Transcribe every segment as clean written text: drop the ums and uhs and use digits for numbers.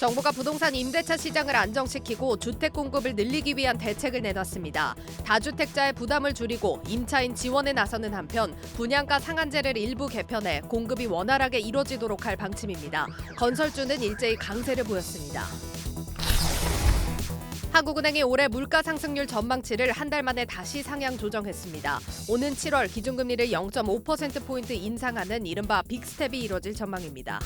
정부가 부동산 임대차 시장을 안정시키고 주택 공급을 늘리기 위한 대책을 내놨습니다. 다주택자의 부담을 줄이고 임차인 지원에 나서는 한편 분양가 상한제를 일부 개편해 공급이 원활하게 이뤄지도록 할 방침입니다. 건설주는 일제히 강세를 보였습니다. 한국은행이 올해 물가 상승률 전망치를 한 달 만에 다시 상향 조정했습니다. 오는 7월 기준금리를 0.5%포인트 인상하는 이른바 빅스텝이 이뤄질 전망입니다.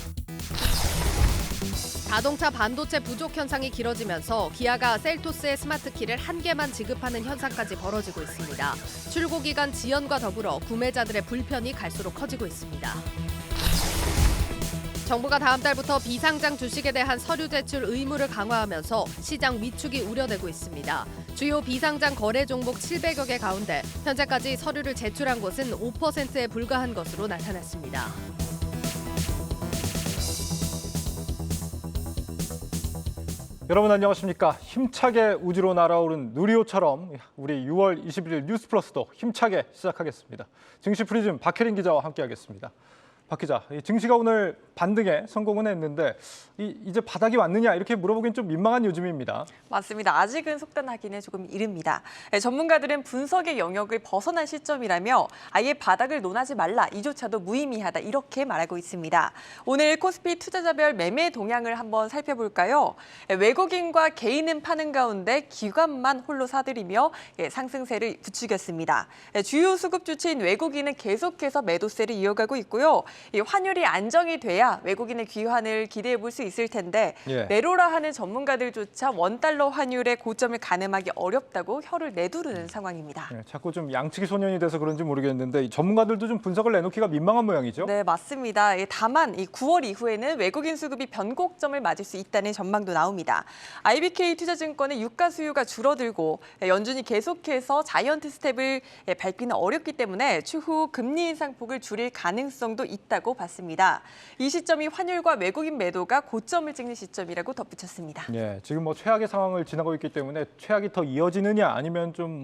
자동차 반도체 부족 현상이 길어지면서 기아가 셀토스의 스마트키를 한 개만 지급하는 현상까지 벌어지고 있습니다. 출고 기간 지연과 더불어 구매자들의 불편이 갈수록 커지고 있습니다. 정부가 다음 달부터 비상장 주식에 대한 서류 제출 의무를 강화하면서 시장 위축이 우려되고 있습니다. 주요 비상장 거래 종목 700여 개 가운데 현재까지 서류를 제출한 곳은 5%에 불과한 것으로 나타났습니다. 여러분 안녕하십니까? 힘차게 우주로 날아오른 누리호처럼 우리 6월 21일 뉴스플러스도 힘차게 시작하겠습니다. 증시 프리즘 박혜린 기자와 함께하겠습니다. 박 기자, 증시가 오늘 반등에 성공은 했는데 이제 바닥이 왔느냐 이렇게 물어보기엔 좀 민망한 요즘입니다. 맞습니다. 아직은 속단하기는 조금 이릅니다. 전문가들은 분석의 영역을 벗어난 시점이라며 아예 바닥을 논하지 말라, 이조차도 무의미하다 이렇게 말하고 있습니다. 오늘 코스피 투자자별 매매 동향을 한번 살펴볼까요? 외국인과 개인은 파는 가운데 기관만 홀로 사들이며 상승세를 부추겼습니다. 주요 수급 주체인 외국인은 계속해서 매도세를 이어가고 있고요. 환율이 안정이 돼야 외국인의 귀환을 기대해 볼 수 있을 텐데 내로라 하는 전문가들조차 원달러 환율의 고점을 가늠하기 어렵다고 혀를 내두르는 상황입니다. 자꾸 좀 양치기 소년이 돼서 그런지 모르겠는데 이 전문가들도 좀 분석을 내놓기가 민망한 모양이죠? 네, 맞습니다. 다만 이 9월 이후에는 외국인 수급이 변곡점을 맞을 수 있다는 전망도 나옵니다. IBK 투자증권의 유가 수요가 줄어들고 연준이 계속해서 자이언트 스텝을 밟기는 어렵기 때문에 추후 금리 인상폭을 줄일 가능성도 있다고 봤습니다. 이 시점이 환율과 외국인 매도가 고점을 찍는 시점이라고 덧붙였습니다. 지금 최악의 상황을 지나고 있기 때문에 최악이 더 이어지느냐 아니면 좀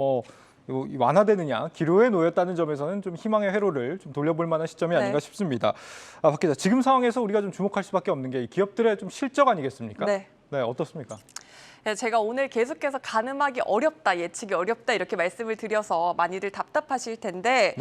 완화되느냐 기로에 놓였다는 점에서는 좀 희망의 회로를 좀 돌려볼 만한 시점이 아닌가 싶습니다. 박 기자, 지금 상황에서 우리가 좀 주목할 수밖에 없는 게 기업들의 좀 실적 아니겠습니까? 네, 어떻습니까? 제가 오늘 계속해서 가늠하기 어렵다, 예측이 어렵다 이렇게 말씀을 드려서 많이들 답답하실 텐데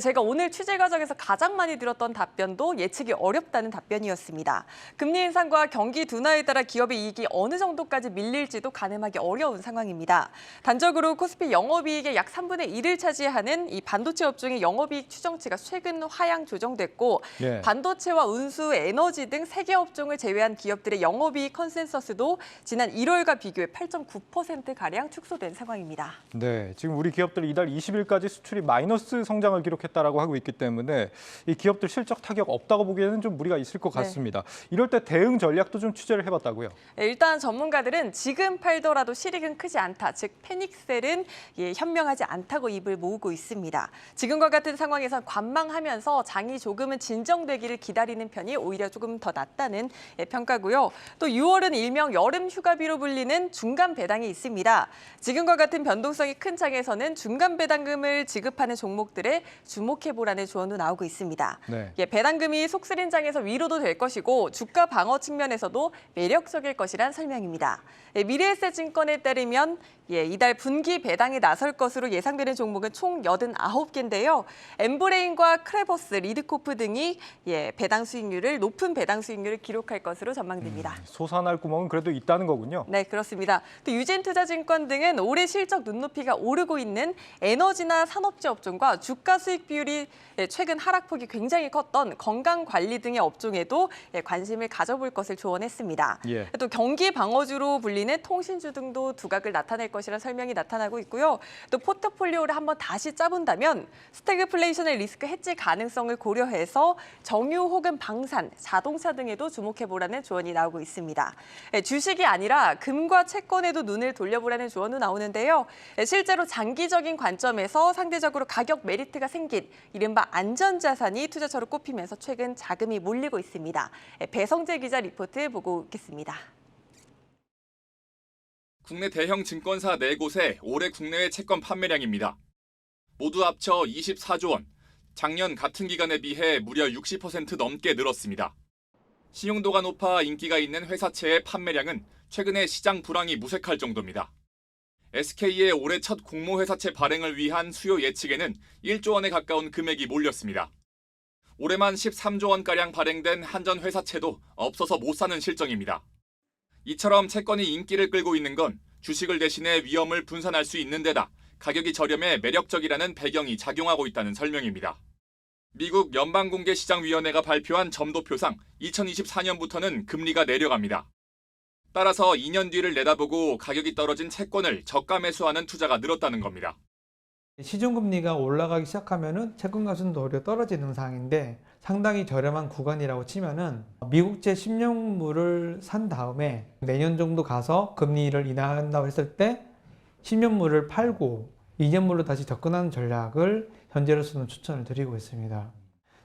제가 오늘 취재 과정에서 가장 많이 들었던 답변도 예측이 어렵다는 답변이었습니다. 금리 인상과 경기 둔화에 따라 기업의 이익이 어느 정도까지 밀릴지도 가늠하기 어려운 상황입니다. 단적으로 코스피 영업이익의 약 3분의 1을 차지하는 이 반도체 업종의 영업이익 추정치가 최근 하향 조정됐고 반도체와 운수, 에너지 등 3개 업종을 제외한 기업들의 영업이익 컨센서스도 지난 1월과 비교해 8.9%가량 축소된 상황입니다. 지금 우리 기업들이 이달 20일까지 수출이 마이너스 성장을 기록했다라고 하고 있기 때문에 이 기업들 실적 타격 없다고 보기에는 좀 무리가 있을 것 같습니다. 이럴 때 대응 전략도 좀 취재를 해봤다고요? 일단 전문가들은 지금 팔더라도 실익은 크지 않다, 즉 패닉셀은 현명하지 않다고 입을 모으고 있습니다. 지금과 같은 상황에서 관망하면서 장이 조금은 진정되기를 기다리는 편이 오히려 조금 더 낫다는 평가고요. 또 6월은 일명 여름 휴가비로 불리는 중간 배당이 있습니다. 지금과 같은 변동성이 큰 장에서는 중간 배당금을 지급하는 종목들에 주목해보라는 조언도 나오고 있습니다. 배당금이 속쓰린 장에서 위로도 될 것이고 주가 방어 측면에서도 매력적일 것이란 설명입니다. 미래에셋증권에 따르면 이달 분기 배당에 나설 것으로 예상되는 종목은 총 89개인데요. 엠브레인과 크레버스, 리드코프 등이 높은 배당 수익률을 기록할 것으로 전망됩니다. 솟아날 구멍은 그래도 있다는 거군요. 네, 그렇습니다. 또 유진투자증권 등은 올해 실적 눈높이가 오르고 있는 에너지나 산업재 업종과 주가 수익 비율이 최근 하락폭이 굉장히 컸던 건강관리 등의 업종에도 관심을 가져볼 것을 조언했습니다. 또 경기 방어주로 불리는 통신주 등도 두각을 나타낼 것이라는 설명이 나타나고 있고요. 또 포트폴리오를 한번 다시 짜본다면 스태그플레이션의 리스크 해지 가능성을 고려해서 정유 혹은 방산, 자동차 등에도 주목해보라는 조언이 나오고 있습니다. 주식이 아니라 금과 채권에도 눈을 돌려보라는 조언도 나오는데요. 실제로 장기적인 관점에서 상대적으로 가격 메리트가 생긴 이른바 안전자산이 투자처로 꼽히면서 최근 자금이 몰리고 있습니다. 배성재 기자 리포트 보고 오겠습니다. 국내 대형 증권사 4곳의 올해 국내외 채권 판매량입니다. 모두 합쳐 24조 원, 작년 같은 기간에 비해 무려 60% 넘게 늘었습니다. 신용도가 높아 인기가 있는 회사채의 판매량은 최근에 시장 불황이 무색할 정도입니다. SK의 올해 첫 공모회사채 발행을 위한 수요 예측에는 1조 원에 가까운 금액이 몰렸습니다. 올해만 13조 원가량 발행된 한전 회사채도 없어서 못 사는 실정입니다. 이처럼 채권이 인기를 끌고 있는 건 주식을 대신해 위험을 분산할 수 있는 데다 가격이 저렴해 매력적이라는 배경이 작용하고 있다는 설명입니다. 미국 연방공개시장위원회가 발표한 점도표상 2024년부터는 금리가 내려갑니다. 따라서 2년 뒤를 내다보고 가격이 떨어진 채권을 저가 매수하는 투자가 늘었다는 겁니다. 시중금리가 올라가기 시작하면은 채권 가격은 오히려 떨어지는 상황인데 상당히 저렴한 구간이라고 치면은 미국제 10년물을 산 다음에 내년 정도 가서 금리를 인하한다고 했을 때 10년물을 팔고 2년물로 다시 접근하는 전략을 현재로서는 추천을 드리고 있습니다.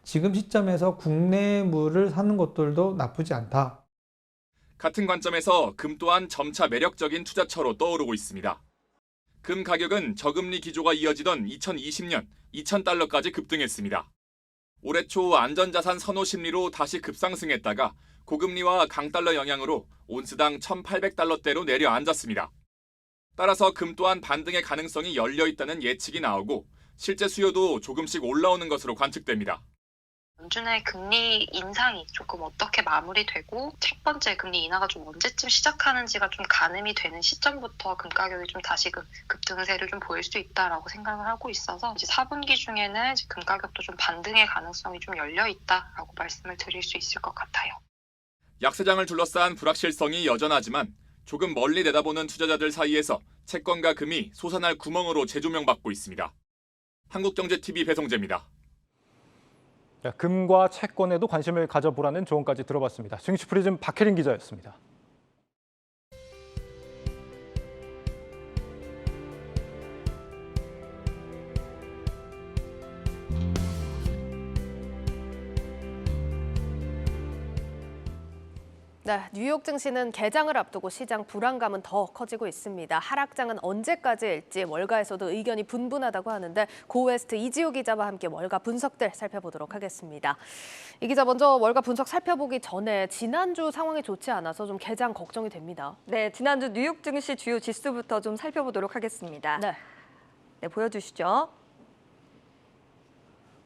지금 시점에서 국내물을 사는 것들도 나쁘지 않다. 같은 관점에서 금 또한 점차 매력적인 투자처로 떠오르고 있습니다. 금 가격은 저금리 기조가 이어지던 2020년 2,000달러까지 급등했습니다. 올해 초 안전자산 선호 심리로 다시 급상승했다가 고금리와 강달러 영향으로 온스당 1,800달러대로 내려앉았습니다. 따라서 금 또한 반등의 가능성이 열려 있다는 예측이 나오고 실제 수요도 조금씩 올라오는 것으로 관측됩니다. 연준의 금리 인상이 조금 어떻게 마무리되고 첫 번째 금리 인하가 좀 언제쯤 시작하는지가 좀 가늠이 되는 시점부터 금 가격이 좀 다시 급등세를 좀 보일 수 있다라고 생각을 하고 있어서 이제 4분기 중에는 이제 금 가격도 좀 반등의 가능성이 좀 열려 있다라고 말씀을 드릴 수 있을 것 같아요. 약세장을 둘러싼 불확실성이 여전하지만 조금 멀리 내다보는 투자자들 사이에서 채권과 금이 솟아날 구멍으로 재조명받고 있습니다. 한국경제TV 배성재입니다. 금과 채권에도 관심을 가져보라는 조언까지 들어봤습니다. 증시프리즘 박혜린 기자였습니다. 네, 뉴욕 증시는 개장을 앞두고 시장 불안감은 더 커지고 있습니다. 하락장은 언제까지일지 월가에서도 의견이 분분하다고 하는데 고웨스트 이지우 기자와 함께 월가 분석들 살펴보도록 하겠습니다. 이 기자 먼저 월가 분석 살펴보기 전에 지난주 상황이 좋지 않아서 좀 개장 걱정이 됩니다. 네, 지난주 뉴욕 증시 주요 지수부터 좀 살펴보도록 하겠습니다. 네, 보여주시죠.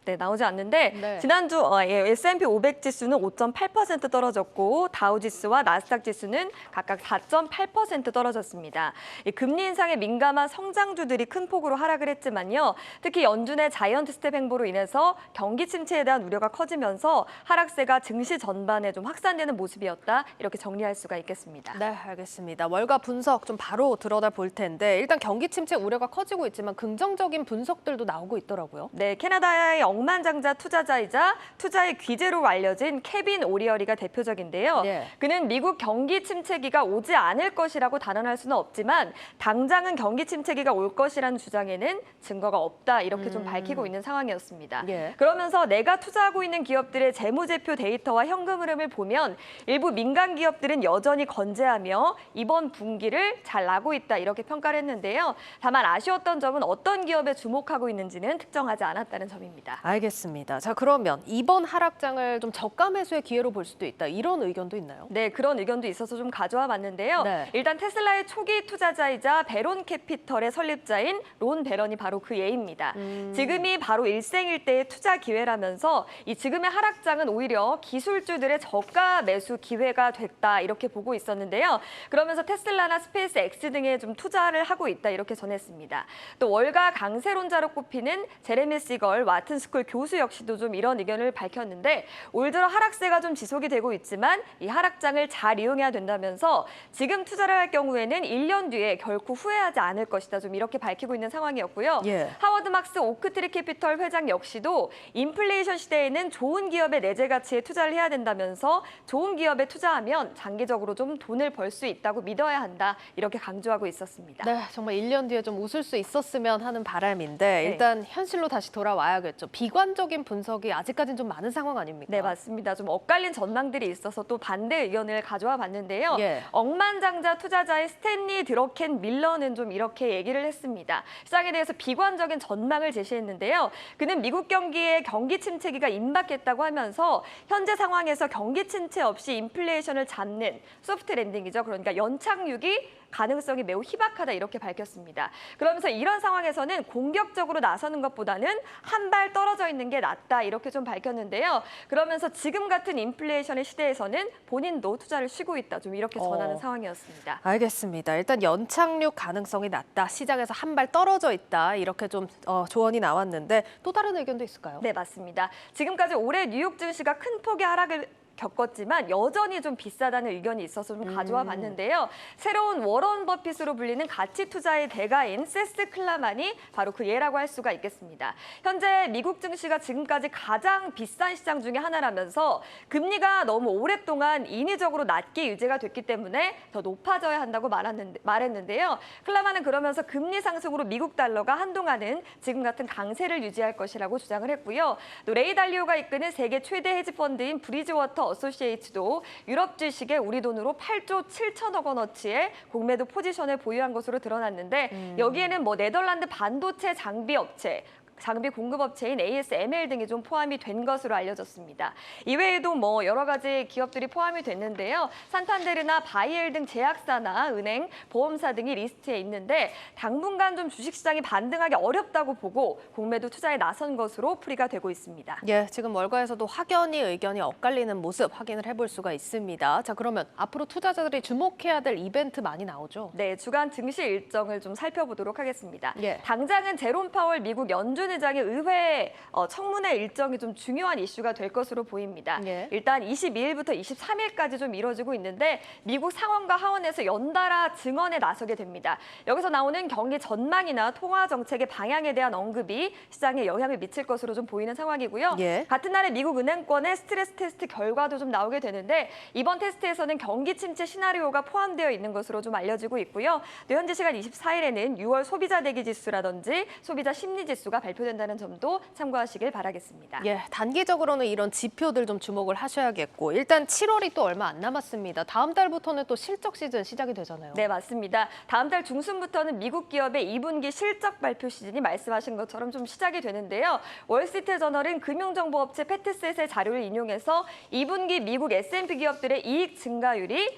네, 나오지 않는데 네. 지난주 S&P 500 지수는 5.8% 떨어졌고 다우 지수와 나스닥 지수는 각각 4.8% 떨어졌습니다. 금리 인상에 민감한 성장주들이 큰 폭으로 하락을 했지만요. 특히 연준의 자이언트 스텝 행보로 인해서 경기 침체에 대한 우려가 커지면서 하락세가 증시 전반에 좀 확산되는 모습이었다. 이렇게 정리할 수가 있겠습니다. 네, 알겠습니다. 월가 분석 좀 바로 들어다 볼 텐데 일단 경기 침체 우려가 커지고 있지만 긍정적인 분석들도 나오고 있더라고요. 네, 캐나다의 억만장자 투자자이자 투자의 귀재로 알려진 케빈 오리어리가 대표적인데요. 네. 그는 미국 경기 침체기가 오지 않을 것이라고 단언할 수는 없지만 당장은 경기 침체기가 올 것이라는 주장에는 증거가 없다 이렇게 좀 밝히고 있는 상황이었습니다. 예. 그러면서 내가 투자하고 있는 기업들의 재무제표 데이터와 현금 흐름을 보면 일부 민간 기업들은 여전히 건재하며 이번 분기를 잘 나고 있다 이렇게 평가를 했는데요. 다만 아쉬웠던 점은 어떤 기업에 주목하고 있는지는 특정하지 않았다는 점입니다. 알겠습니다. 자, 그러면 이번 하락장을 좀 저가 매수의 기회로 볼 수도 있다. 이런 의견도 있나요? 네, 그런 의견도 있어서 좀 가져와 봤는데요. 네. 일단 테슬라의 초기 투자자이자 베론 캐피털의 설립자인 론 베런이 바로 그 예입니다. 지금이 바로 일생일대의 투자 기회라면서 이 지금의 하락장은 오히려 기술주들의 저가 매수 기회가 됐다 이렇게 보고 있었는데요. 그러면서 테슬라나 스페이스 X 등에 좀 투자를 하고 있다 이렇게 전했습니다. 또 월가 강세론자로 꼽히는 제레미 시걸 와튼 스쿨 교수 역시도 좀 이런 의견을 밝혔는데 올 들어 하락세가 좀 지속이 되고 있지만 이 하락장을 잘 이용해야 된다면서 지금 투자를 할 경우에는 1년 뒤에 결코 후회하지 않을 것이다 좀 이렇게 밝히고 있는 상황이었고요. 예. 하워드 막스 오크트리 캐피털 회장 역시도 인플레이션 시대에는 좋은 기업의 내재 가치에 투자를 해야 된다면서 좋은 기업에 투자하면 장기적으로 좀 돈을 벌 수 있다고 믿어야 한다 이렇게 강조하고 있었습니다. 네, 정말 1년 뒤에 좀 웃을 수 있었으면 하는 바람인데 네. 일단 현실로 다시 돌아와야겠죠. 비관적인 분석이 아직까지는 좀 많은 상황 아닙니까? 네, 맞습니다. 좀 엇갈린 전망들이 있어서 또 반대 의견을 가져와 봤는데요. 예. 억만장자 투자자의 스탠리 드러켄 밀러는 좀 이렇게 얘기를 했습니다. 시장에 대해서 비관적인 전망을 제시했는데요. 그는 미국 경기의 경기 침체기가 임박했다고 하면서 현재 상황에서 경기 침체 없이 인플레이션을 잡는 소프트 랜딩이죠. 그러니까 연착륙이 가능성이 매우 희박하다 이렇게 밝혔습니다. 그러면서 이런 상황에서는 공격적으로 나서는 것보다는 한 발 떨어져 있는 게 낫다 이렇게 좀 밝혔는데요. 그러면서 지금 같은 인플레이션의 시대에서는 본인도 투자를 쉬고 있다 좀 이렇게 전하는 상황이었습니다. 알겠습니다. 일단 연착륙 가능성이 낮다. 시장에서 한 발 떨어져 있다. 이렇게 좀 조언이 나왔는데 또 다른 의견도 있을까요? 네, 맞습니다. 지금까지 올해 뉴욕 증시가 큰 폭의 하락을 겪었지만 여전히 좀 비싸다는 의견이 있어서 좀 가져와 봤는데요. 새로운 워런 버핏으로 불리는 가치 투자의 대가인 세스 클라만이 바로 그 예라고 할 수가 있겠습니다. 현재 미국 증시가 지금까지 가장 비싼 시장 중에 하나라면서 금리가 너무 오랫동안 인위적으로 낮게 유지가 됐기 때문에 더 높아져야 한다고 말했는데요. 클라만은 그러면서 금리 상승으로 미국 달러가 한동안은 지금 같은 강세를 유지할 것이라고 주장을 했고요. 또 레이 달리오가 이끄는 세계 최대 헤지펀드인 브리지워터 어소시에이츠도 유럽 주식에 우리 돈으로 8조 7천억 원어치의 공매도 포지션을 보유한 것으로 드러났는데 여기에는 뭐 네덜란드 반도체 장비 업체, 장비 공급업체인 ASML 등이 좀 포함이 된 것으로 알려졌습니다. 이외에도 뭐 여러 가지 기업들이 포함이 됐는데요. 산탄데르나 바이엘 등 제약사나 은행, 보험사 등이 리스트에 있는데 당분간 좀 주식시장이 반등하기 어렵다고 보고 공매도 투자에 나선 것으로 풀이가 되고 있습니다. 예, 지금 월가에서도 확연히 의견이 엇갈리는 모습 확인을 해볼 수가 있습니다. 자, 그러면 앞으로 투자자들이 주목해야 될 이벤트 많이 나오죠? 네, 주간 증시 일정을 좀 살펴보도록 하겠습니다. 예. 당장은 제롬 파월 미국 연준 의장의 의회 청문회 일정이 좀 중요한 이슈가 될 것으로 보입니다. 예. 일단 22일부터 23일까지 좀 이뤄지고 있는데 미국 상원과 하원에서 연달아 증언에 나서게 됩니다. 여기서 나오는 경기 전망이나 통화 정책의 방향에 대한 언급이 시장에 영향을 미칠 것으로 좀 보이는 상황이고요. 예. 같은 날에 미국 은행권의 스트레스 테스트 결과도 좀 나오게 되는데 이번 테스트에서는 경기 침체 시나리오가 포함되어 있는 것으로 좀 알려지고 있고요. 또 현지 시간 24일에는 6월 소비자 대기 지수라든지 소비자 심리 지수가 발표된다는 점도 참고하시길 바라겠습니다. 예, 단기적으로는 이런 지표들 좀 주목을 하셔야겠고 일단 7월이 또 얼마 안 남았습니다. 다음 달부터는 또 실적 시즌 시작이 되잖아요. 네, 맞습니다. 다음 달 중순부터는 미국 기업의 2분기 실적 발표 시즌이 말씀하신 것처럼 좀 시작이 되는데요. 월스트리트저널은 금융정보업체 패트셋의 자료를 인용해서 2분기 미국 S&P 기업들의 이익 증가율이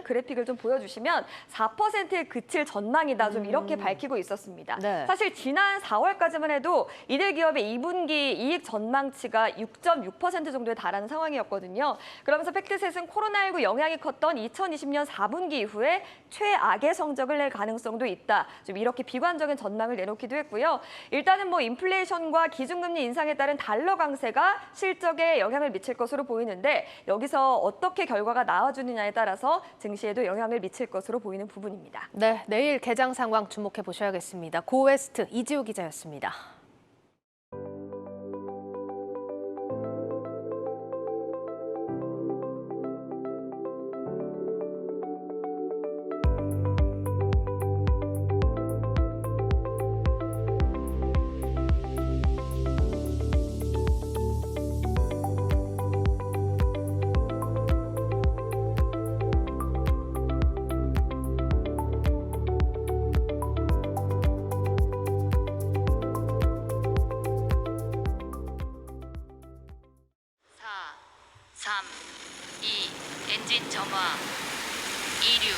그래픽을 좀 보여주시면 4%에 그칠 전망이다 좀 이렇게 밝히고 있었습니다. 네. 사실 지난 4월까지만 해도 이들 기업의 2분기 이익 전망치가 6.6% 정도에 달하는 상황이었거든요. 그러면서 팩트셋은 코로나19 영향이 컸던 2020년 4분기 이후에 최악의 성적을 낼 가능성도 있다. 좀 이렇게 비관적인 전망을 내놓기도 했고요. 일단은 뭐 인플레이션과 기준금리 인상에 따른 달러 강세가 실적에 영향을 미칠 것으로 보이는데 여기서 어떻게 결과가 나와주느냐에 따라서 증시에도 영향을 미칠 것으로 보이는 부분입니다. 네, 내일 개장 상황 주목해 보셔야겠습니다. 고웨스트 이지우 기자였습니다. 엔진 점화 이륙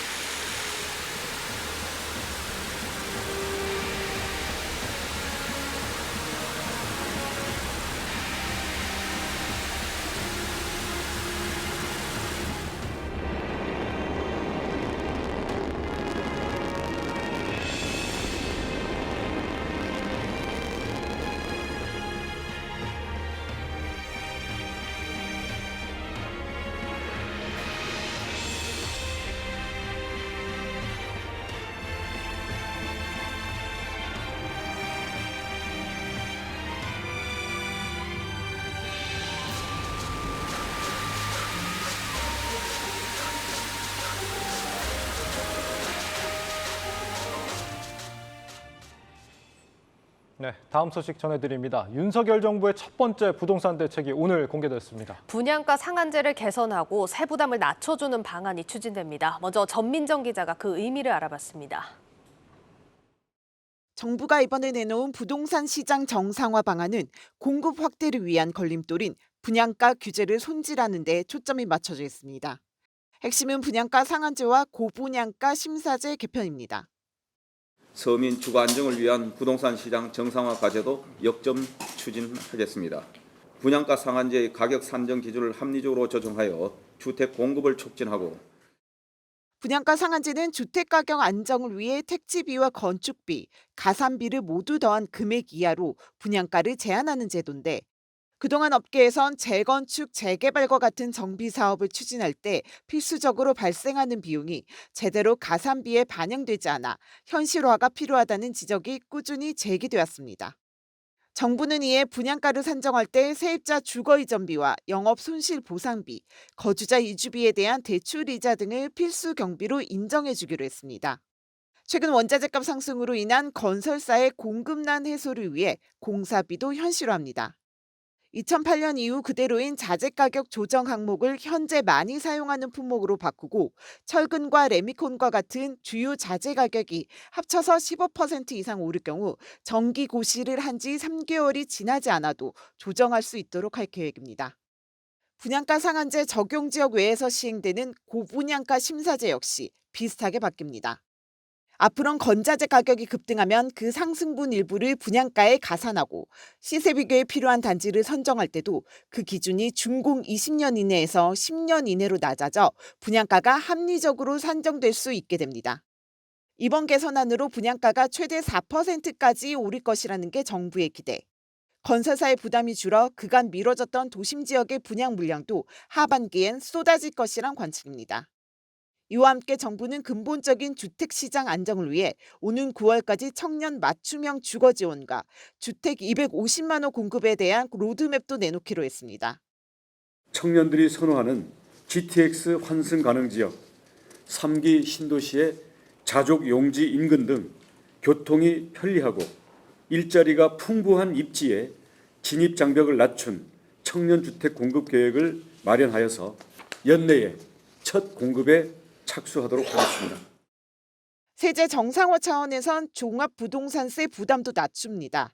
네, 다음 소식 전해드립니다. 윤석열 정부의 첫 번째 부동산 대책이 오늘 공개됐습니다. 분양가 상한제를 개선하고 세부담을 낮춰주는 방안이 추진됩니다. 먼저 전민정 기자가 그 의미를 알아봤습니다. 정부가 이번에 내놓은 부동산 시장 정상화 방안은 공급 확대를 위한 걸림돌인 분양가 규제를 손질하는 데 초점이 맞춰져 있습니다. 핵심은 분양가 상한제와 고분양가 심사제 개편입니다. 서민 주거 안정을 위한 부동산 시장 정상화 과제도 역점 추진하겠습니다. 분양가 상한제의 가격 산정 기준을 합리적으로 조정하여 주택 공급을 촉진하고 분양가 상한제는 주택가격 안정을 위해 택지비와 건축비, 가산비를 모두 더한 금액 이하로 분양가를 제한하는 제도인데 그동안 업계에선 재건축, 재개발과 같은 정비 사업을 추진할 때 필수적으로 발생하는 비용이 제대로 가산비에 반영되지 않아 현실화가 필요하다는 지적이 꾸준히 제기되었습니다. 정부는 이에 분양가를 산정할 때 세입자 주거 이전비와 영업 손실 보상비, 거주자 이주비에 대한 대출 이자 등을 필수 경비로 인정해 주기로 했습니다. 최근 원자재값 상승으로 인한 건설사의 공급난 해소를 위해 공사비도 현실화합니다. 2008년 이후 그대로인 자재 가격 조정 항목을 현재 많이 사용하는 품목으로 바꾸고 철근과 레미콘과 같은 주요 자재 가격이 합쳐서 15% 이상 오를 경우 정기 고시를 한 지 3개월이 지나지 않아도 조정할 수 있도록 할 계획입니다. 분양가 상한제 적용 지역 외에서 시행되는 고분양가 심사제 역시 비슷하게 바뀝니다. 앞으로는 건자재 가격이 급등하면 그 상승분 일부를 분양가에 가산하고 시세 비교에 필요한 단지를 선정할 때도 그 기준이 준공 20년 이내에서 10년 이내로 낮아져 분양가가 합리적으로 산정될 수 있게 됩니다. 이번 개선안으로 분양가가 최대 4%까지 오를 것이라는 게 정부의 기대. 건설사의 부담이 줄어 그간 미뤄졌던 도심 지역의 분양 물량도 하반기엔 쏟아질 것이란 관측입니다. 이와 함께 정부는 근본적인 주택시장 안정을 위해 오는 9월까지 청년 맞춤형 주거 지원과 주택 250만 호 공급에 대한 로드맵도 내놓기로 했습니다. 청년들이 선호하는 GTX 환승 가능 지역, 3기 신도시의 자족 용지 인근 등 교통이 편리하고 일자리가 풍부한 입지에 진입 장벽을 낮춘 청년주택 공급 계획을 마련하여서 연내에 첫 공급에 착수하도록 하겠습니다. 세제 정상화 차원에선 종합부동산세 부담도 낮춥니다.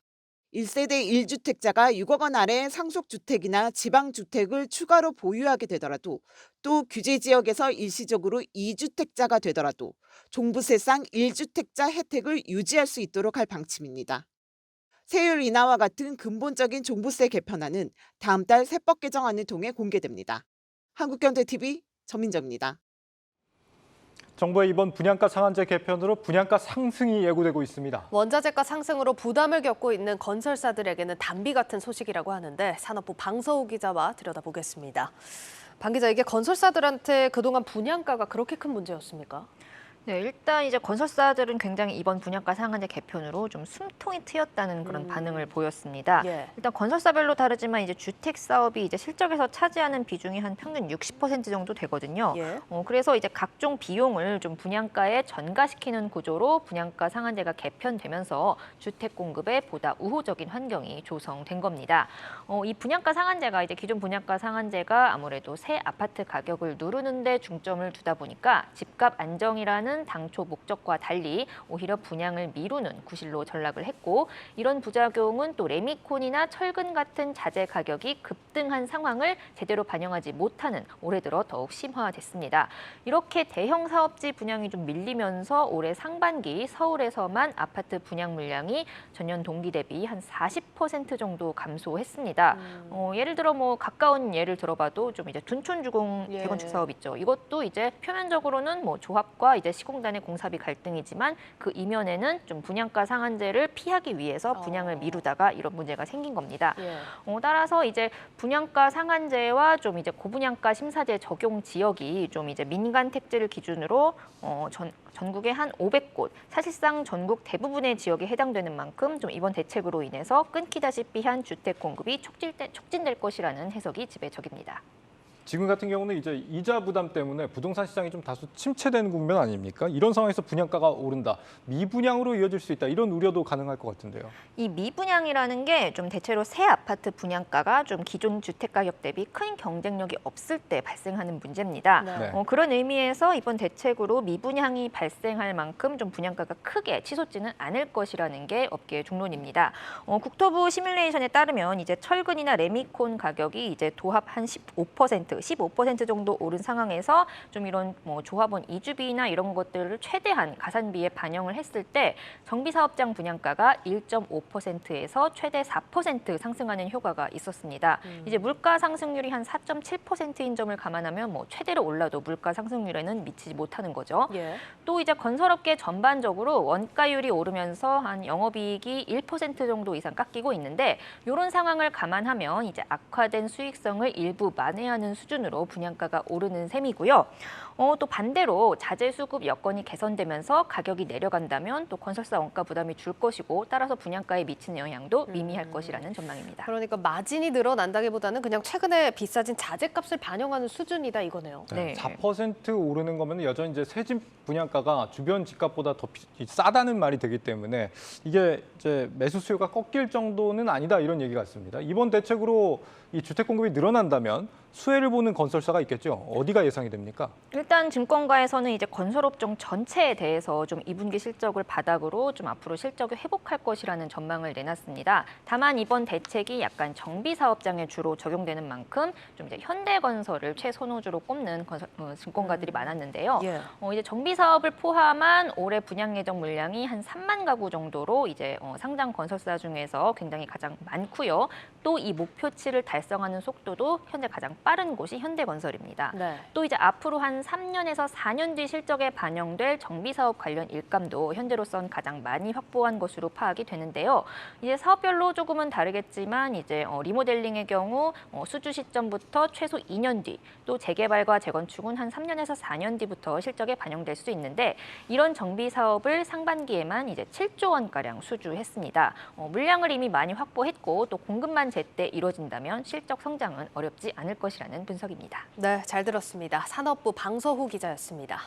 1세대 1주택자가 6억 원 아래 상속주택이나 지방주택을 추가로 보유하게 되더라도 또 규제 지역에서 일시적으로 2주택자가 되더라도 종부세상 1주택자 혜택을 유지할 수 있도록 할 방침입니다. 세율 인하와 같은 근본적인 종부세 개편안은 다음 달 세법 개정안을 통해 공개됩니다. 한국경제TV 전민정입니다. 정부의 이번 분양가 상한제 개편으로 분양가 상승이 예고되고 있습니다. 원자재가 상승으로 부담을 겪고 있는 건설사들에게는 단비 같은 소식이라고 하는데 산업부 방서우 기자와 들여다보겠습니다. 방 기자, 이게 건설사들한테 그동안 분양가가 그렇게 큰 문제였습니까? 네, 일단 이제 건설사들은 굉장히 이번 분양가 상한제 개편으로 좀 숨통이 트였다는 그런 반응을 보였습니다. 예. 일단 건설사별로 다르지만 이제 주택 사업이 이제 실적에서 차지하는 비중이 한 평균 60% 정도 되거든요. 예. 그래서 이제 각종 비용을 좀 분양가에 전가시키는 구조로 분양가 상한제가 개편되면서 주택 공급에 보다 우호적인 환경이 조성된 겁니다. 이 분양가 상한제가 이제 기존 분양가 상한제가 아무래도 새 아파트 가격을 누르는 데 중점을 두다 보니까 집값 안정이라는 당초 목적과 달리 오히려 분양을 미루는 구실로 전락을 했고, 이런 부작용은 또 레미콘이나 철근 같은 자재 가격이 급등한 상황을 제대로 반영하지 못하는 올해 들어 더욱 심화됐습니다. 이렇게 대형 사업지 분양이 좀 밀리면서 올해 상반기 서울에서만 아파트 분양 물량이 전년 동기 대비 한 40% 정도 감소했습니다. 예를 들어 뭐 가까운 예를 들어봐도 좀 이제 둔촌주공 재건축 사업 있죠. 이것도 이제 표면적으로는 뭐 조합과 이제 시공단의 공사비 갈등이지만 그 이면에는 좀 분양가 상한제를 피하기 위해서 분양을 미루다가 이런 문제가 생긴 겁니다. 따라서 이제 분양가 상한제와 좀 이제 고분양가 심사제 적용 지역이 좀 이제 민간 택지를 기준으로 전국에 한 500곳, 사실상 전국 대부분의 지역에 해당되는 만큼 좀 이번 대책으로 인해서 끊기다시피 한 주택 공급이 촉진될 것이라는 해석이 지배적입니다. 지금 같은 경우는 이제 이자 부담 때문에 부동산 시장이 좀 다소 침체되는 국면 아닙니까? 이런 상황에서 분양가가 오른다, 미분양으로 이어질 수 있다, 이런 우려도 가능할 것 같은데요. 이 미분양이라는 게 좀 대체로 새 아파트 분양가가 좀 기존 주택 가격 대비 큰 경쟁력이 없을 때 발생하는 문제입니다. 네. 그런 의미에서 이번 대책으로 미분양이 발생할 만큼 좀 분양가가 크게 치솟지는 않을 것이라는 게 업계의 중론입니다. 국토부 시뮬레이션에 따르면 이제 철근이나 레미콘 가격이 이제 도합 한 15% 정도 오른 상황에서 좀 이런 뭐 조합원 이주비나 이런 것들을 최대한 가산비에 반영을 했을 때 정비사업장 분양가가 1.5%에서 최대 4% 상승하는 효과가 있었습니다. 이제 물가 상승률이 한 4.7%인 점을 감안하면 뭐 최대로 올라도 물가 상승률에는 미치지 못하는 거죠. 예. 또 이제 건설업계 전반적으로 원가율이 오르면서 한 영업이익이 1% 정도 이상 깎이고 있는데 이런 상황을 감안하면 이제 악화된 수익성을 일부 만회하는 수준으로 분양가가 오르는 셈이고요. 또 반대로 자재 수급 여건이 개선되면서 가격이 내려간다면 또 건설사 원가 부담이 줄 것이고 따라서 분양가에 미치는 영향도 미미할 것이라는 전망입니다. 그러니까 마진이 늘어난다기보다는 그냥 최근에 비싸진 자재값을 반영하는 수준이다 이거네요. 네. 4% 오르는 거면 여전히 이제 새 집 분양가가 주변 집값보다 더 싸다는 말이 되기 때문에 이게 이제 매수 수요가 꺾일 정도는 아니다, 이런 얘기 같습니다. 이번 대책으로 이 주택 공급이 늘어난다면 수혜를 보는 건설사가 있겠죠. 어디가 예상이 됩니까? 일단 증권가에서는 이제 건설업종 전체에 대해서 좀 2분기 실적을 바닥으로 좀 앞으로 실적을 회복할 것이라는 전망을 내놨습니다. 다만 이번 대책이 약간 정비 사업장에 주로 적용되는 만큼 좀 이제 현대건설을 최선호주로 꼽는 증권가들이 많았는데요. 예. 이제 정비 사업을 포함한 올해 분양 예정 물량이 한 3만 가구 정도로 이제 상장 건설사 중에서 굉장히 가장 많고요. 또 이 목표치를 달성하는 속도도 현재 가장 빠른 곳이 현대건설입니다. 네. 또 이제 앞으로 한 3년에서 4년 뒤 실적에 반영될 정비사업 관련 일감도 현재로선 가장 많이 확보한 것으로 파악이 되는데요. 이제 사업별로 조금은 다르겠지만 이제 리모델링의 경우 수주 시점부터 최소 2년 뒤, 또 재개발과 재건축은 한 3년에서 4년 뒤부터 실적에 반영될 수 있는데 이런 정비 사업을 상반기에만 이제 7조 원가량 수주했습니다. 물량을 이미 많이 확보했고 또 공급만 제때 이루어진다면 실적 성장은 어렵지 않을 것이라는 분석입니다. 네, 잘 들었습니다. 산업부 방서후 기자였습니다.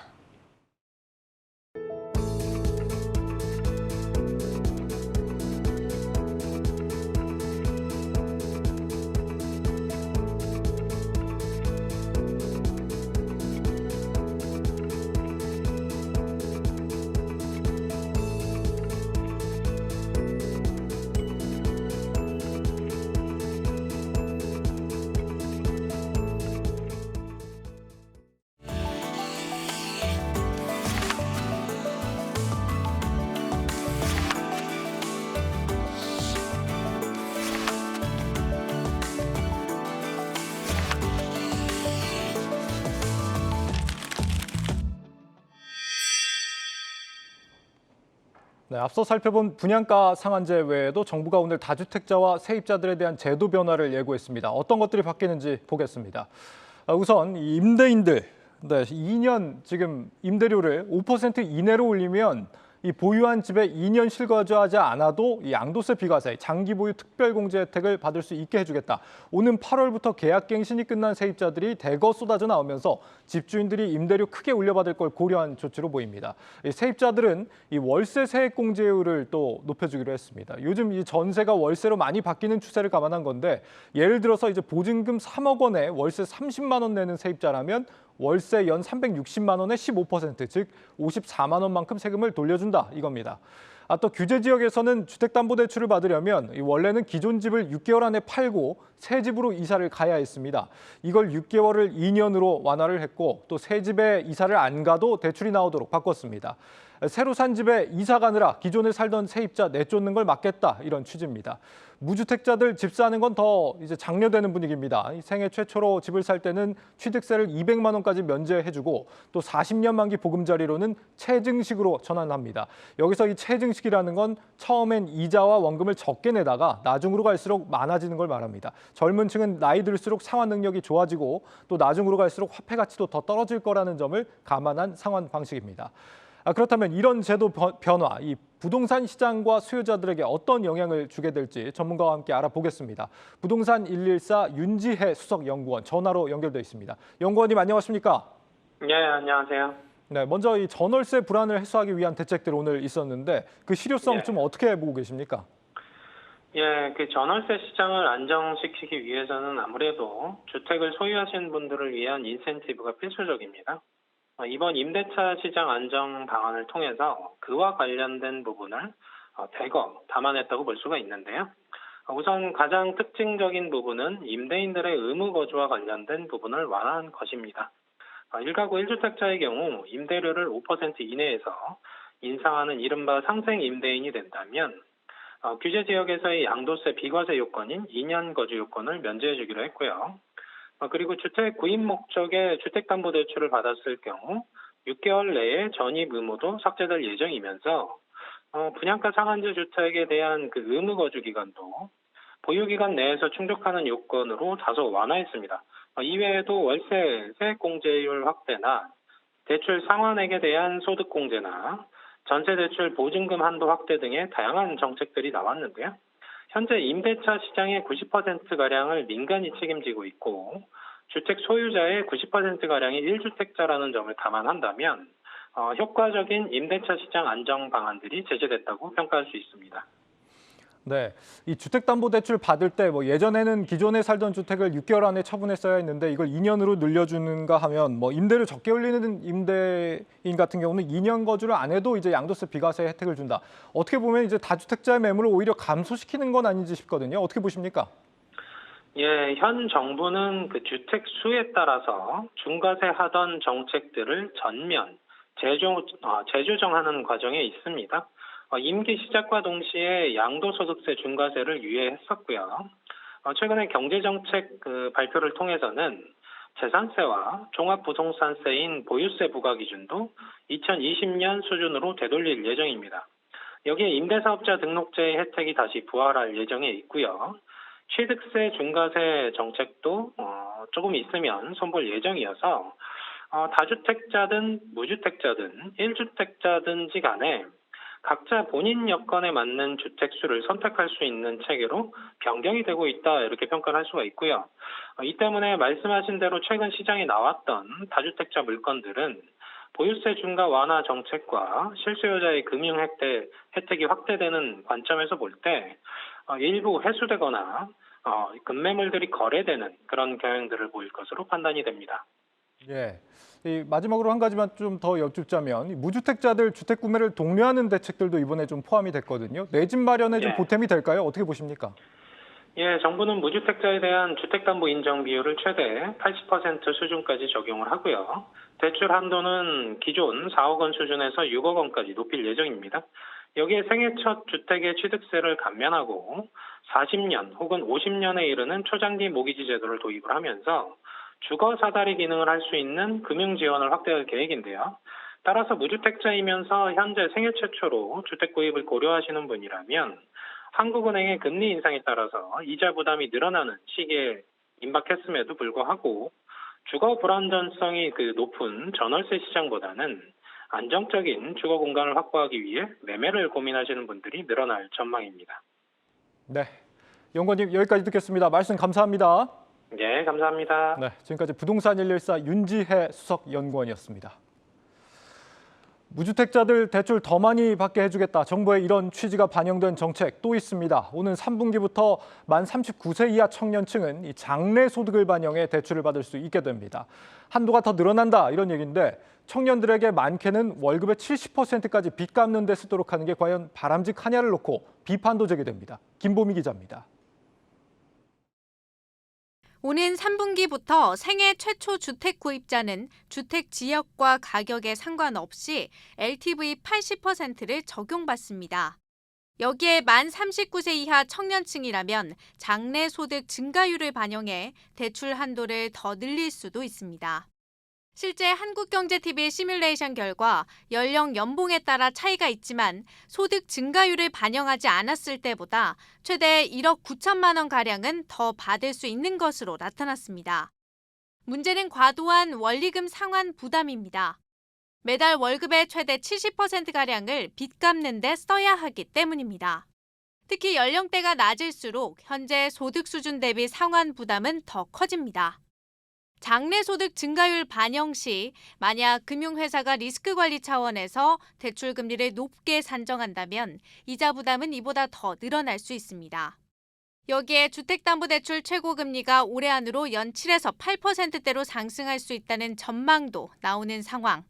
네, 앞서 살펴본 분양가 상한제 외에도 정부가 오늘 다주택자와 세입자들에 대한 제도 변화를 예고했습니다. 어떤 것들이 바뀌는지 보겠습니다. 우선 임대인들, 2년 지금 임대료를 5% 이내로 올리면 이 보유한 집에 2년 실거주하지 않아도 이 양도세 비과세, 장기 보유 특별공제 혜택을 받을 수 있게 해주겠다. 오는 8월부터 계약갱신이 끝난 세입자들이 대거 쏟아져 나오면서 집주인들이 임대료 크게 올려받을 걸 고려한 조치로 보입니다. 이 세입자들은 이 월세 세액공제율을 또 높여주기로 했습니다. 요즘 이 전세가 월세로 많이 바뀌는 추세를 감안한 건데 예를 들어서 이제 보증금 3억 원에 월세 30만 원 내는 세입자라면 월세 연 360만 원에 15%, 즉 54만 원만큼 세금을 돌려준다 이겁니다. 또 규제 지역에서는 주택담보대출을 받으려면 원래는 기존 집을 6개월 안에 팔고 새 집으로 이사를 가야 했습니다. 이걸 6개월을 2년으로 완화를 했고 또 새 집에 이사를 안 가도 대출이 나오도록 바꿨습니다. 새로 산 집에 이사 가느라 기존에 살던 세입자 내쫓는 걸 막겠다 이런 취지입니다. 무주택자들 집 사는 건 더 이제 장려되는 분위기입니다. 생애 최초로 집을 살 때는 취득세를 200만 원까지 면제해주고 또 40년 만기 보금자리로는 체증식으로 전환합니다. 여기서 이 체증식이라는 건 처음엔 이자와 원금을 적게 내다가 나중으로 갈수록 많아지는 걸 말합니다. 젊은 층은 나이 들수록 상환 능력이 좋아지고 또 나중으로 갈수록 화폐 가치도 더 떨어질 거라는 점을 감안한 상환 방식입니다. 그렇다면 이런 제도 변화, 이 부동산 시장과 수요자들에게 어떤 영향을 주게 될지 전문가와 함께 알아보겠습니다. 부동산 114 윤지혜 수석연구원 전화로 연결돼 있습니다. 연구원님 안녕하십니까? 네, 안녕하세요. 네, 먼저 이 전월세 불안을 해소하기 위한 대책들 오늘 있었는데 그 실효성 좀 어떻게 보고 계십니까? 예, 그 전월세 시장을 안정시키기 위해서는 아무래도 주택을 소유하시는 분들을 위한 인센티브가 필수적입니다. 이번 임대차 시장 안정 방안을 통해서 그와 관련된 부분을 대거 담아냈다고 볼 수가 있는데요. 우선 가장 특징적인 부분은 임대인들의 의무 거주와 관련된 부분을 완화한 것입니다. 1가구 1주택자의 경우 임대료를 5% 이내에서 인상하는 이른바 상생 임대인이 된다면 규제 지역에서의 양도세 비과세 요건인 2년 거주 요건을 면제해 주기로 했고요. 그리고 주택 구입 목적의 주택담보대출을 받았을 경우 6개월 내에 전입 의무도 삭제될 예정이면서 분양가 상한제 주택에 대한 그 의무 거주 기간도 보유기간 내에서 충족하는 요건으로 다소 완화했습니다. 이외에도 월세 세액공제율 확대나 대출 상환액에 대한 소득공제나 전세대출 보증금 한도 확대 등의 다양한 정책들이 나왔는데요. 현재 임대차 시장의 90%가량을 민간이 책임지고 있고 주택 소유자의 90%가량이 1주택자라는 점을 감안한다면 효과적인 임대차 시장 안정 방안들이 제시됐다고 평가할 수 있습니다. 네, 이 주택담보대출 받을 때 예전에는 기존에 살던 주택을 6개월 안에 처분했어야 했는데 이걸 2년으로 늘려주는가 하면 임대를 적게 올리는 임대인 같은 경우는 2년 거주를 안 해도 이제 양도세 비과세 혜택을 준다. 어떻게 보면 이제 다주택자의 매물을 오히려 감소시키는 건 아닌지 싶거든요. 어떻게 보십니까? 예, 현 정부는 그 주택 수에 따라서 중과세 하던 정책들을 전면 재조정하는 과정에 있습니다. 임기 시작과 동시에 양도소득세 중과세를 유예했었고요. 최근에 경제정책 발표를 통해서는 재산세와 종합부동산세인 보유세 부과 기준도 2020년 수준으로 되돌릴 예정입니다. 여기에 임대사업자 등록제의 혜택이 다시 부활할 예정에 있고요. 취득세 중과세 정책도 조금 있으면 손볼 예정이어서 다주택자든 무주택자든 1주택자든지 간에 각자 본인 여건에 맞는 주택수를 선택할 수 있는 체계로 변경이 되고 있다 이렇게 평가를 할 수가 있고요. 이 때문에 말씀하신 대로 최근 시장에 나왔던 다주택자 물건들은 보유세 중과 완화 정책과 실수요자의 금융 혜택이 확대되는 관점에서 볼 때 일부 회수되거나 급매물들이 거래되는 그런 경향들을 보일 것으로 판단이 됩니다. 예. 마지막으로 한 가지만 좀 더 여쭙자면 무주택자들 주택 구매를 독려하는 대책들도 이번에 좀 포함이 됐거든요. 내 집 마련에 좀 보탬이 될까요? 어떻게 보십니까? 예, 정부는 무주택자에 대한 주택담보 인정 비율을 최대 80% 수준까지 적용을 하고요. 대출 한도는 기존 4억 원 수준에서 6억 원까지 높일 예정입니다. 여기에 생애 첫 주택의 취득세를 감면하고 40년 혹은 50년에 이르는 초장기 모기지 제도를 도입을 하면서 주거 사다리 기능을 할 수 있는 금융 지원을 확대할 계획인데요. 따라서 무주택자이면서 현재 생애 최초로 주택 구입을 고려하시는 분이라면 한국은행의 금리 인상에 따라서 이자 부담이 늘어나는 시기에 임박했음에도 불구하고 주거 불안전성이 높은 전월세 시장보다는 안정적인 주거 공간을 확보하기 위해 매매를 고민하시는 분들이 늘어날 전망입니다. 네, 연구원님 여기까지 듣겠습니다. 말씀 감사합니다. 네, 감사합니다. 네, 지금까지 부동산 114 윤지혜 수석연구원이었습니다. 무주택자들 대출 더 많이 받게 해주겠다. 정부의 이런 취지가 반영된 정책 또 있습니다. 오는 3분기부터 만 39세 이하 청년층은 이 장래 소득을 반영해 대출을 받을 수 있게 됩니다. 한도가 더 늘어난다 이런 얘기인데 청년들에게 많게는 월급의 70%까지 빚 갚는 데 쓰도록 하는 게 과연 바람직하냐를 놓고 비판도 제기됩니다. 김보미 기자입니다. 오는 3분기부터 생애 최초 주택 구입자는 주택 지역과 가격에 상관없이 LTV 80%를 적용받습니다. 여기에 만 39세 이하 청년층이라면 장래 소득 증가율을 반영해 대출 한도를 더 늘릴 수도 있습니다. 실제 한국경제TV의 시뮬레이션 결과 연령 연봉에 따라 차이가 있지만 소득 증가율을 반영하지 않았을 때보다 최대 1억 9천만 원가량은 더 받을 수 있는 것으로 나타났습니다. 문제는 과도한 원리금 상환 부담입니다. 매달 월급의 최대 70%가량을 빚 갚는 데 써야 하기 때문입니다. 특히 연령대가 낮을수록 현재 소득 수준 대비 상환 부담은 더 커집니다. 장래소득 증가율 반영 시 만약 금융회사가 리스크 관리 차원에서 대출 금리를 높게 산정한다면 이자 부담은 이보다 더 늘어날 수 있습니다. 여기에 주택담보대출 최고금리가 올해 안으로 연 7에서 8%대로 상승할 수 있다는 전망도 나오는 상황.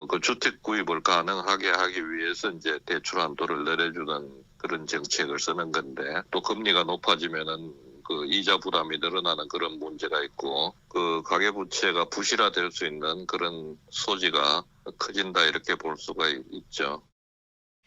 그 주택 구입을 가능하게 하기 위해서 이제 대출 한도를 내려주는 그런 정책을 쓰는 건데, 또 금리가 높아지면은 그 이자 부담이 늘어나는 그런 문제가 있고, 그 가계부채가 부실화될 수 있는 그런 소지가 커진다, 이렇게 볼 수가 있죠.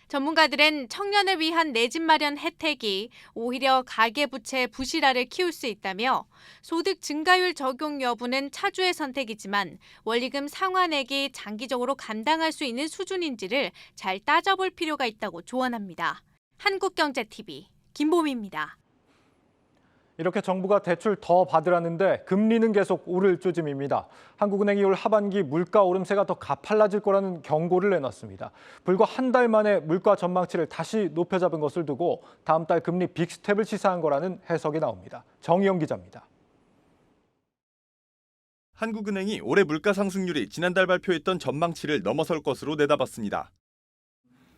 전문가들은 청년을 위한 내 집 마련 혜택이 오히려 가계부채 부실화를 키울 수 있다며, 소득 증가율 적용 여부는 차주의 선택이지만 원리금 상환액이 장기적으로 감당할 수 있는 수준인지를 잘 따져볼 필요가 있다고 조언합니다. 한국경제TV 김보미입니다. 이렇게 정부가 대출 더 받으라는데 금리는 계속 오를 조짐입니다. 한국은행이 올 하반기 물가 오름세가 더 가팔라질 거라는 경고를 내놨습니다. 불과 한 달 만에 물가 전망치를 다시 높여 잡은 것을 두고 다음 달 금리 빅스텝을 시사한 거라는 해석이 나옵니다. 정의영 기자입니다. 한국은행이 올해 물가 상승률이 지난달 발표했던 전망치를 넘어설 것으로 내다봤습니다.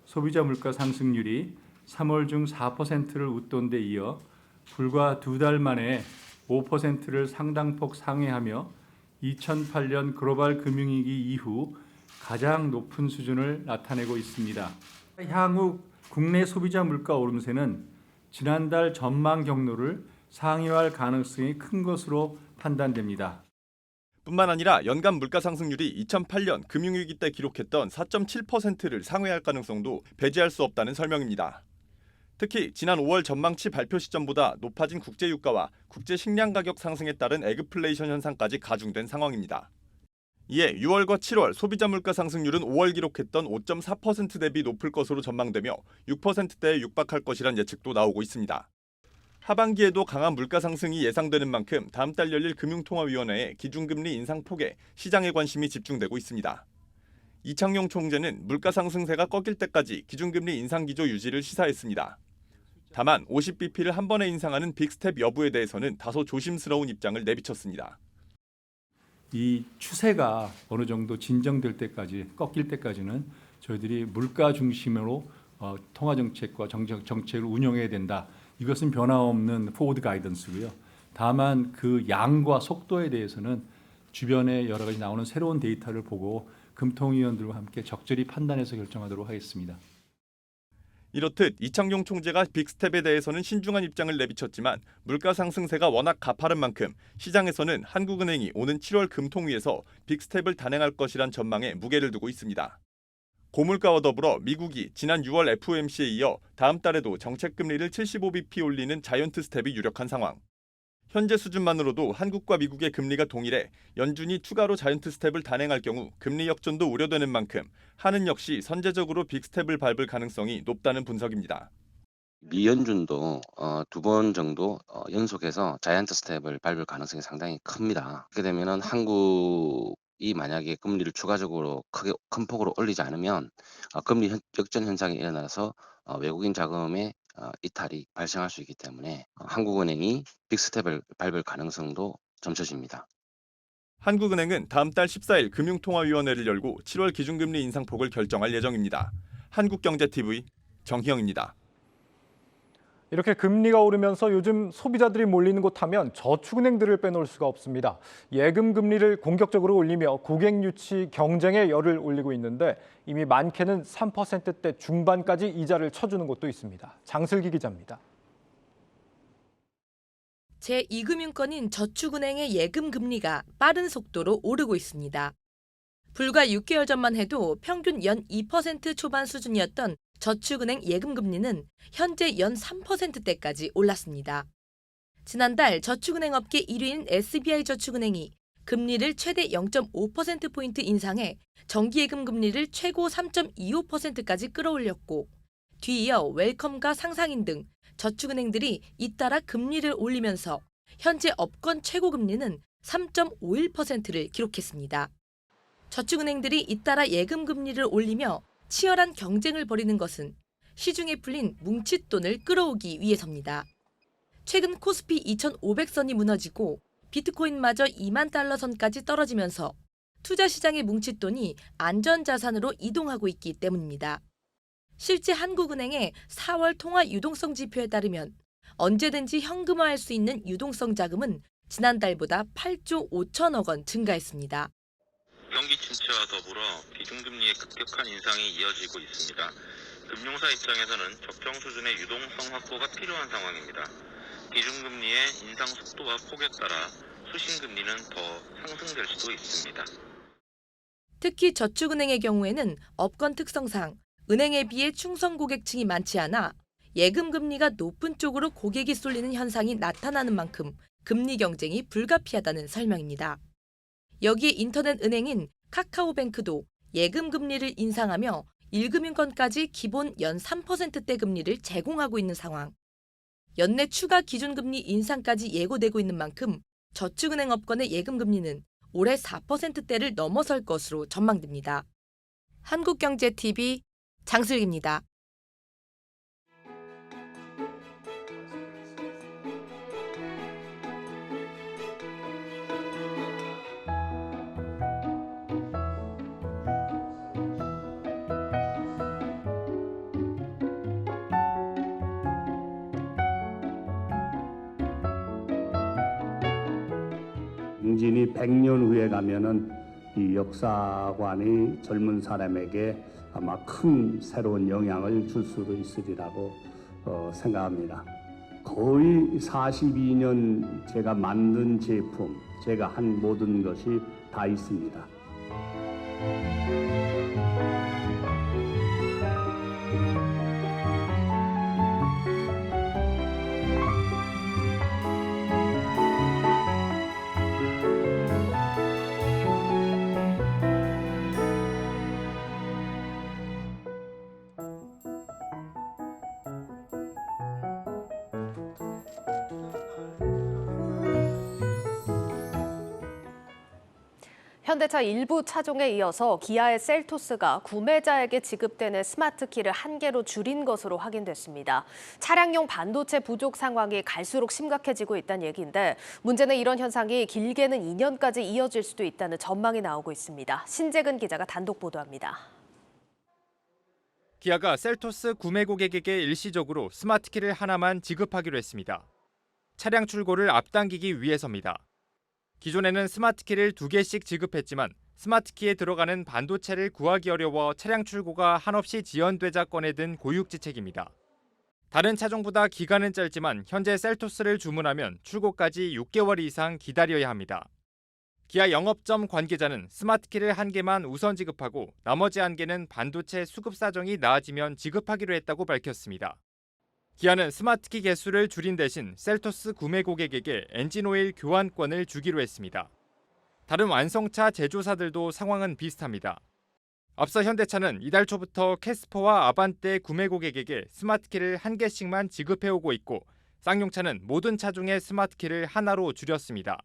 소비자 물가 상승률이 3월 중 4%를 웃돈 데 이어 불과 2달 만에 5%를 상당폭 상회하며 2008년 글로벌 금융위기 이후 가장 높은 수준을 나타내고 있습니다. 향후 국내 소비자 물가 오름세는 지난달 전망 경로를 상회할 가능성이 큰 것으로 판단됩니다. 뿐만 아니라 연간 물가 상승률이 2008년 금융위기 때 기록했던 4.7%를 상회할 가능성도 배제할 수 없다는 설명입니다. 특히 지난 5월 전망치 발표 시점보다 높아진 국제유가와 국제 식량 가격 상승에 따른 에그플레이션 현상까지 가중된 상황입니다. 이에 6월과 7월 소비자 물가 상승률은 5월 기록했던 5.4% 대비 높을 것으로 전망되며 6%대에 육박할 것이란 예측도 나오고 있습니다. 하반기에도 강한 물가 상승이 예상되는 만큼 다음 달 열릴 금융통화위원회의 기준금리 인상 폭에 시장의 관심이 집중되고 있습니다. 이창용 총재는 물가 상승세가 꺾일 때까지 기준금리 인상 기조 유지를 시사했습니다. 다만 50bp를 한 번에 인상하는 빅스텝 여부에 대해서는 다소 조심스러운 입장을 내비쳤습니다. 이 추세가 어느 정도 진정될 때까지, 꺾일 때까지는 저희들이 물가 중심으로 통화정책과 정책을 운영해야 된다. 이것은 변함없는 포워드 가이던스고요. 다만 그 양과 속도에 대해서는 주변에 여러 가지 나오는 새로운 데이터를 보고 금통위원들과 함께 적절히 판단해서 결정하도록 하겠습니다. 이렇듯 이창용 총재가 빅스텝에 대해서는 신중한 입장을 내비쳤지만 물가 상승세가 워낙 가파른 만큼 시장에서는 한국은행이 오는 7월 금통위에서 빅스텝을 단행할 것이란 전망에 무게를 두고 있습니다. 고물가와 더불어 미국이 지난 6월 FOMC에 이어 다음 달에도 정책금리를 75bp 올리는 자이언트 스텝이 유력한 상황. 현재 수준만으로도 한국과 미국의 금리가 동일해 연준이 추가로 자이언트 스텝을 단행할 경우 금리 역전도 우려되는 만큼 한은 역시 선제적으로 빅스텝을 밟을 가능성이 높다는 분석입니다. 미 연준도 2번 정도 연속해서 자이언트 스텝을 밟을 가능성이 상당히 큽니다. 그렇게 되면은 한국이 만약에 금리를 추가적으로 큰 폭으로 올리지 않으면 금리 역전 현상이 일어나서 외국인 자금의 이탈이 발생할 수 있기 때문에 한국은행이 빅스텝을 밟을 가능성도 점쳐집니다. 한국은행은 다음 달 14일 금융통화위원회를 열고 7월 기준금리 인상폭을 결정할 예정입니다. 한국경제TV 정희영입니다. 이렇게 금리가 오르면서 요즘 소비자들이 몰리는 곳 하면 저축은행들을 빼놓을 수가 없습니다. 예금 금리를 공격적으로 올리며 고객 유치 경쟁에 열을 올리고 있는데 이미 많게는 3%대 중반까지 이자를 쳐주는 곳도 있습니다. 장슬기 기자입니다. 제2금융권인 저축은행의 예금 금리가 빠른 속도로 오르고 있습니다. 불과 6개월 전만 해도 평균 연 2% 초반 수준이었던 저축은행 예금 금리는 현재 연 3%대까지 올랐습니다. 지난달 저축은행 업계 1위인 SBI저축은행이 금리를 최대 0.5%포인트 인상해 정기예금 금리를 최고 3.25%까지 끌어올렸고 뒤이어 웰컴과 상상인 등 저축은행들이 잇따라 금리를 올리면서 현재 업권 최고 금리는 3.51%를 기록했습니다. 저축은행들이 잇따라 예금 금리를 올리며 치열한 경쟁을 벌이는 것은 시중에 풀린 뭉칫돈을 끌어오기 위해서입니다. 최근 코스피 2,500선이 무너지고 비트코인마저 2만 달러 선까지 떨어지면서 투자 시장의 뭉칫돈이 안전자산으로 이동하고 있기 때문입니다. 실제 한국은행의 4월 통화 유동성 지표에 따르면 언제든지 현금화할 수 있는 유동성 자금은 지난달보다 8조 5천억 원 증가했습니다. 경기 침체와 더불어 기준금리의 급격한 인상이 이어지고 있습니다. 금융사 입장에서는 적정 수준의 유동성 확보가 필요한 상황입니다. 기준금리의 인상 속도와 폭에 따라 수신금리는 더 상승될 수도 있습니다. 특히 저축은행의 경우에는 업권 특성상 은행에 비해 충성 고객층이 많지 않아 예금 금리가 높은 쪽으로 고객이 쏠리는 현상이 나타나는 만큼 금리 경쟁이 불가피하다는 설명입니다. 여기에 인터넷 은행인 카카오뱅크도 예금 금리를 인상하며 1금융권까지 기본 연 3%대 금리를 제공하고 있는 상황. 연내 추가 기준금리 인상까지 예고되고 있는 만큼 저축은행 업권의 예금 금리는 올해 4%대를 넘어설 것으로 전망됩니다. 한국경제TV 장슬기입니다. 응진이 100년 후에 가면은 이 역사관이 젊은 사람에게 아마 큰 새로운 영향을 줄 수도 있으리라고 생각합니다. 거의 42년 제가 만든 제품, 제가 한 모든 것이 다 있습니다. 현대차 일부 차종에 이어서 기아의 셀토스가 구매자에게 지급되는 스마트키를 1개로 줄인 것으로 확인됐습니다. 차량용 반도체 부족 상황이 갈수록 심각해지고 있다는 얘기인데 문제는 이런 현상이 길게는 2년까지 이어질 수도 있다는 전망이 나오고 있습니다. 신재근 기자가 단독 보도합니다. 기아가 셀토스 구매 고객에게 일시적으로 스마트키를 하나만 지급하기로 했습니다. 차량 출고를 앞당기기 위해서입니다. 기존에는 스마트키를 2개씩 지급했지만 스마트키에 들어가는 반도체를 구하기 어려워 차량 출고가 한없이 지연되자 꺼내든 고육지책입니다. 다른 차종보다 기간은 짧지만 현재 셀토스를 주문하면 출고까지 6개월 이상 기다려야 합니다. 기아 영업점 관계자는 스마트키를 1개만 우선 지급하고 나머지 1개는 반도체 수급 사정이 나아지면 지급하기로 했다고 밝혔습니다. 기아는 스마트키 개수를 줄인 대신 셀토스 구매 고객에게 엔진오일 교환권을 주기로 했습니다. 다른 완성차 제조사들도 상황은 비슷합니다. 앞서 현대차는 이달 초부터 캐스퍼와 아반떼 구매 고객에게 스마트키를 1개씩만 지급해오고 있고 쌍용차는 모든 차종의 스마트키를 하나로 줄였습니다.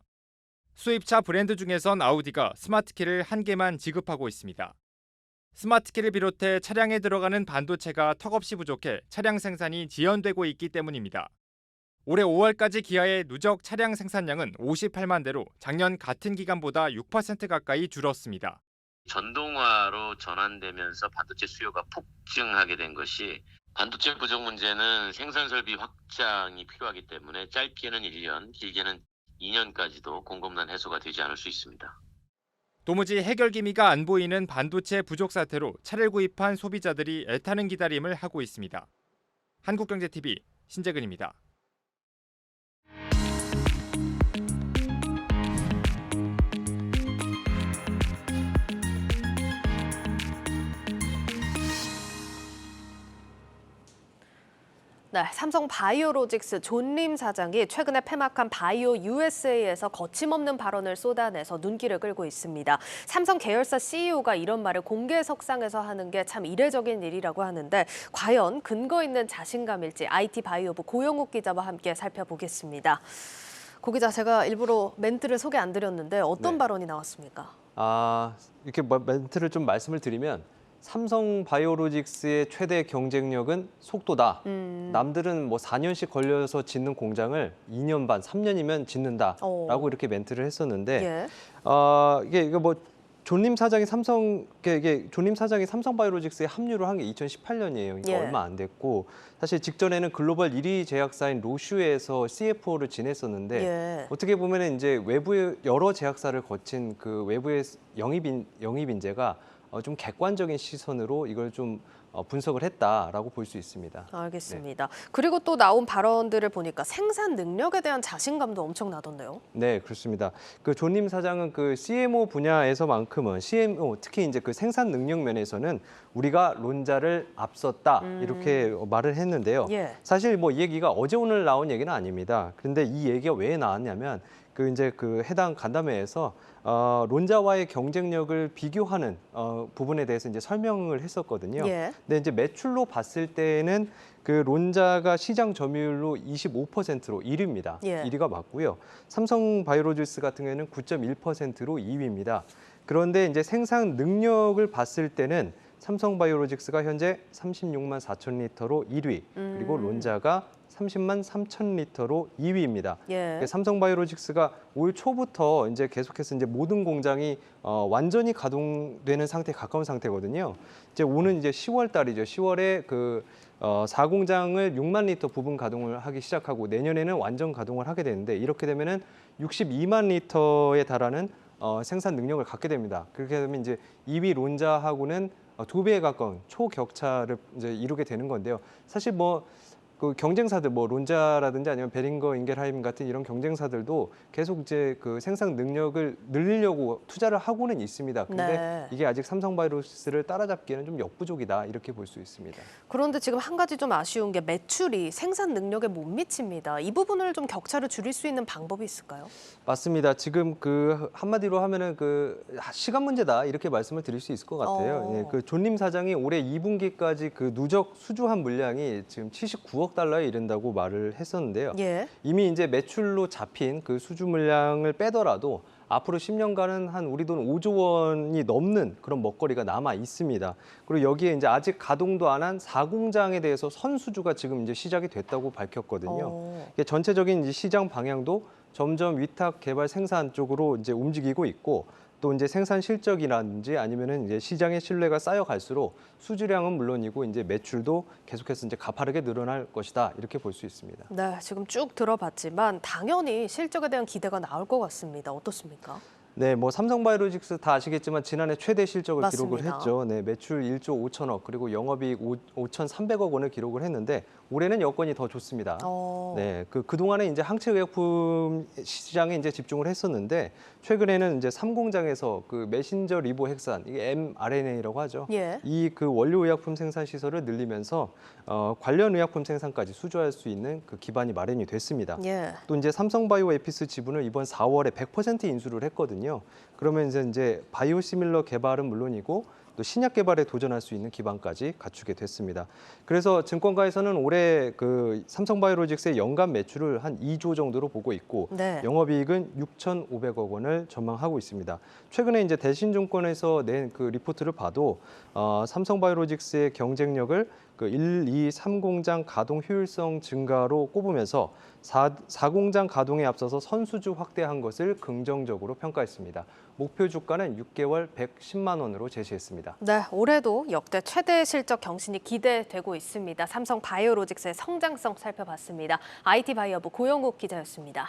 수입차 브랜드 중에선 아우디가 스마트키를 1개만 지급하고 있습니다. 스마트키를 비롯해 차량에 들어가는 반도체가 턱없이 부족해 차량 생산이 지연되고 있기 때문입니다. 올해 5월까지 기아의 누적 차량 생산량은 58만 대로 작년 같은 기간보다 6% 가까이 줄었습니다. 전동화로 전환되면서 반도체 수요가 폭증하게 된 것이 반도체 부족 문제는 생산 설비 확장이 필요하기 때문에 짧게는 1년, 길게는 2년까지도 공급난 해소가 되지 않을 수 있습니다. 도무지 해결 기미가 안 보이는 반도체 부족 사태로 차를 구입한 소비자들이 애타는 기다림을 하고 있습니다. 한국경제TV 신재근입니다. 네, 삼성 바이오로직스 존림 사장이 최근에 폐막한 바이오 USA에서 거침없는 발언을 쏟아내서 눈길을 끌고 있습니다. 삼성 계열사 CEO가 이런 말을 공개석상에서 하는 게 참 이례적인 일이라고 하는데 과연 근거 있는 자신감일지 IT 바이오부 고영욱 기자와 함께 살펴보겠습니다. 고 기자, 제가 일부러 멘트를 소개 안 드렸는데 어떤 발언이 나왔습니까? 이렇게 멘트를 좀 말씀을 드리면 삼성바이오로직스의 최대 경쟁력은 속도다. 남들은 뭐 4년씩 걸려서 짓는 공장을 2년 반, 3년이면 짓는다라고 이렇게 멘트를 했었는데 이게 뭐 존림 사장이 존림 사장이 삼성바이오로직스에 합류를 한 게 2018년이에요. 그러니까 얼마 안 됐고 사실 직전에는 글로벌 1위 제약사인 로슈에서 CFO를 지냈었는데 어떻게 보면 이제 외부의 여러 제약사를 거친 그 외부의 영입 인재가 좀 객관적인 시선으로 이걸 좀 분석을 했다라고 볼 수 있습니다. 알겠습니다. 그리고 또 나온 발언들을 보니까 생산 능력에 대한 자신감도 엄청나던데요. 네, 그렇습니다. 그 존림 사장은 그 CMO 분야에서만큼은 CMO 특히 이제 그 생산 능력 면에서는 우리가 론자를 앞섰다 이렇게 말을 했는데요. 사실 뭐 이 얘기가 어제 오늘 나온 얘기는 아닙니다. 그런데 이 얘기가 왜 나왔냐면 그 이제 그 해당 간담회에서 론자와의 경쟁력을 비교하는 부분에 대해서 이제 설명을 했었거든요. 근데 이제 매출로 봤을 때는 그 론자가 시장 점유율로 25%로 1위입니다. 1위가 맞고요. 삼성바이오로직스 같은 경우에는 9.1%로 2위입니다. 그런데 이제 생산 능력을 봤을 때는 삼성바이오로직스가 현재 36만 4천 리터로 1위, 그리고 론자가 30만 3천 리터로 2위입니다. 삼성바이오로직스가 올 초부터 이제 계속해서 이제 모든 공장이 완전히 가동되는 상태에 가까운 상태거든요. 이제 오는 이제 10월 달이죠. 10월에 그 4공장을 6만 리터 부분 가동을 하기 시작하고 내년에는 완전 가동을 하게 되는데 이렇게 되면은 62만 리터에 달하는 생산 능력을 갖게 됩니다. 그렇게 되면 이제 2위 론자하고는 2배에 가까운 초격차를 이제 이루게 되는 건데요. 사실 뭐 그 경쟁사들 뭐 론자라든지 아니면 베링거 인겔하임 같은 이런 경쟁사들도 계속 이제 그 생산 능력을 늘리려고 투자를 하고는 있습니다. 근데 이게 아직 삼성바이오로직스를 따라잡기에는 좀 역부족이다 이렇게 볼 수 있습니다. 그런데 지금 한 가지 좀 아쉬운 게 매출이 생산 능력에 못 미칩니다. 이 부분을 좀 격차를 줄일 수 있는 방법이 있을까요? 맞습니다. 지금 그 한마디로 하면은 그 시간 문제다 이렇게 말씀을 드릴 수 있을 것 같아요. 그 존림 사장이 올해 2분기까지 그 누적 수주한 물량이 지금 79억 달러에 이른다고 말을 했었는데요. 이미 이제 매출로 잡힌 그 수주 물량을 빼더라도 앞으로 10년간은 한 우리 돈 5조 원이 넘는 그런 먹거리가 남아 있습니다. 그리고 여기에 이제 아직 가동도 안 한 4공장에 대해서 선수주가 지금 이제 시작이 됐다고 밝혔거든요. 전체적인 이제 시장 방향도 점점 위탁 개발 생산 쪽으로 이제 움직이고 있고 또 이제 생산 실적이라든지 아니면은 이제 시장의 신뢰가 쌓여갈수록 수주량은 물론이고 이제 매출도 계속해서 이제 가파르게 늘어날 것이다 이렇게 볼 수 있습니다. 네, 지금 쭉 들어봤지만 당연히 실적에 대한 기대가 나올 것 같습니다. 어떻습니까? 네, 뭐 삼성바이오로직스 다 아시겠지만 지난해 최대 실적을 맞습니다. 기록을 했죠. 네, 매출 1조 5천억 그리고 영업이익 5,300억 원을 기록을 했는데 올해는 여건이 더 좋습니다. 네, 그동안에 이제 항체 의약품 시장에 이제 집중을 했었는데 최근에는 이제 3공장에서 그 메신저 리보핵산 이게 mRNA라고 하죠. 이 그 원료 의약품 생산 시설을 늘리면서 관련 의약품 생산까지 수주할 수 있는 그 기반이 마련이 됐습니다. 또 이제 삼성바이오 에피스 지분을 이번 4월에 100% 인수를 했거든요. 그러면 이제 바이오시밀러 개발은 물론이고 또 신약 개발에 도전할 수 있는 기반까지 갖추게 됐습니다. 그래서 증권가에서는 올해 그 삼성바이오로직스의 연간 매출을 한 2조 정도로 보고 있고 영업이익은 6,500억 원을 전망하고 있습니다. 최근에 이제 대신증권에서 낸 그 리포트를 봐도 삼성바이오로직스의 경쟁력을 그 1, 2, 3공장 가동 효율성 증가로 꼽으면서 4공장 가동에 앞서서 선수주 확대한 것을 긍정적으로 평가했습니다. 목표 주가는 6개월 110만 원으로 제시했습니다. 네, 올해도 역대 최대 실적 경신이 기대되고 있습니다. 삼성바이오로직스의 성장성 살펴봤습니다. IT바이어부 고영국 기자였습니다.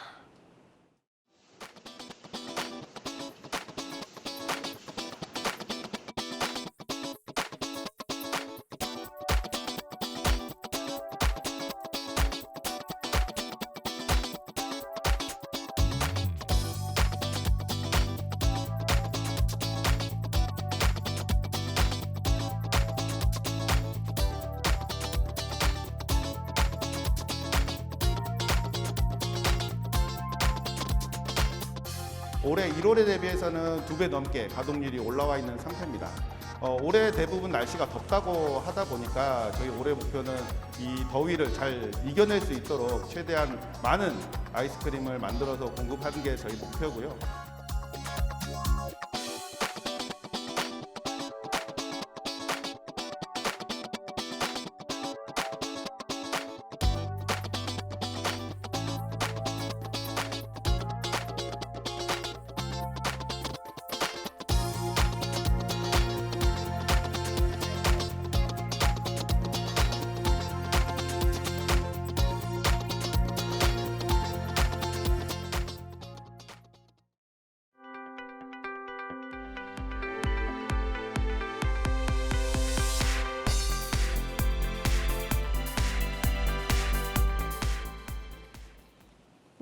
올해 1월에 대비해서는 2배 넘게 가동률이 올라와 있는 상태입니다. 올해 대부분 날씨가 덥다고 하다 보니까 저희 올해 목표는 이 더위를 잘 이겨낼 수 있도록 최대한 많은 아이스크림을 만들어서 공급하는 게 저희 목표고요.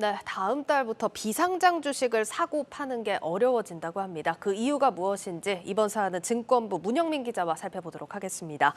네, 다음 달부터 비상장 주식을 사고 파는 게 어려워진다고 합니다. 그 이유가 무엇인지 이번 사안은 증권부 문영민 기자와 살펴보도록 하겠습니다.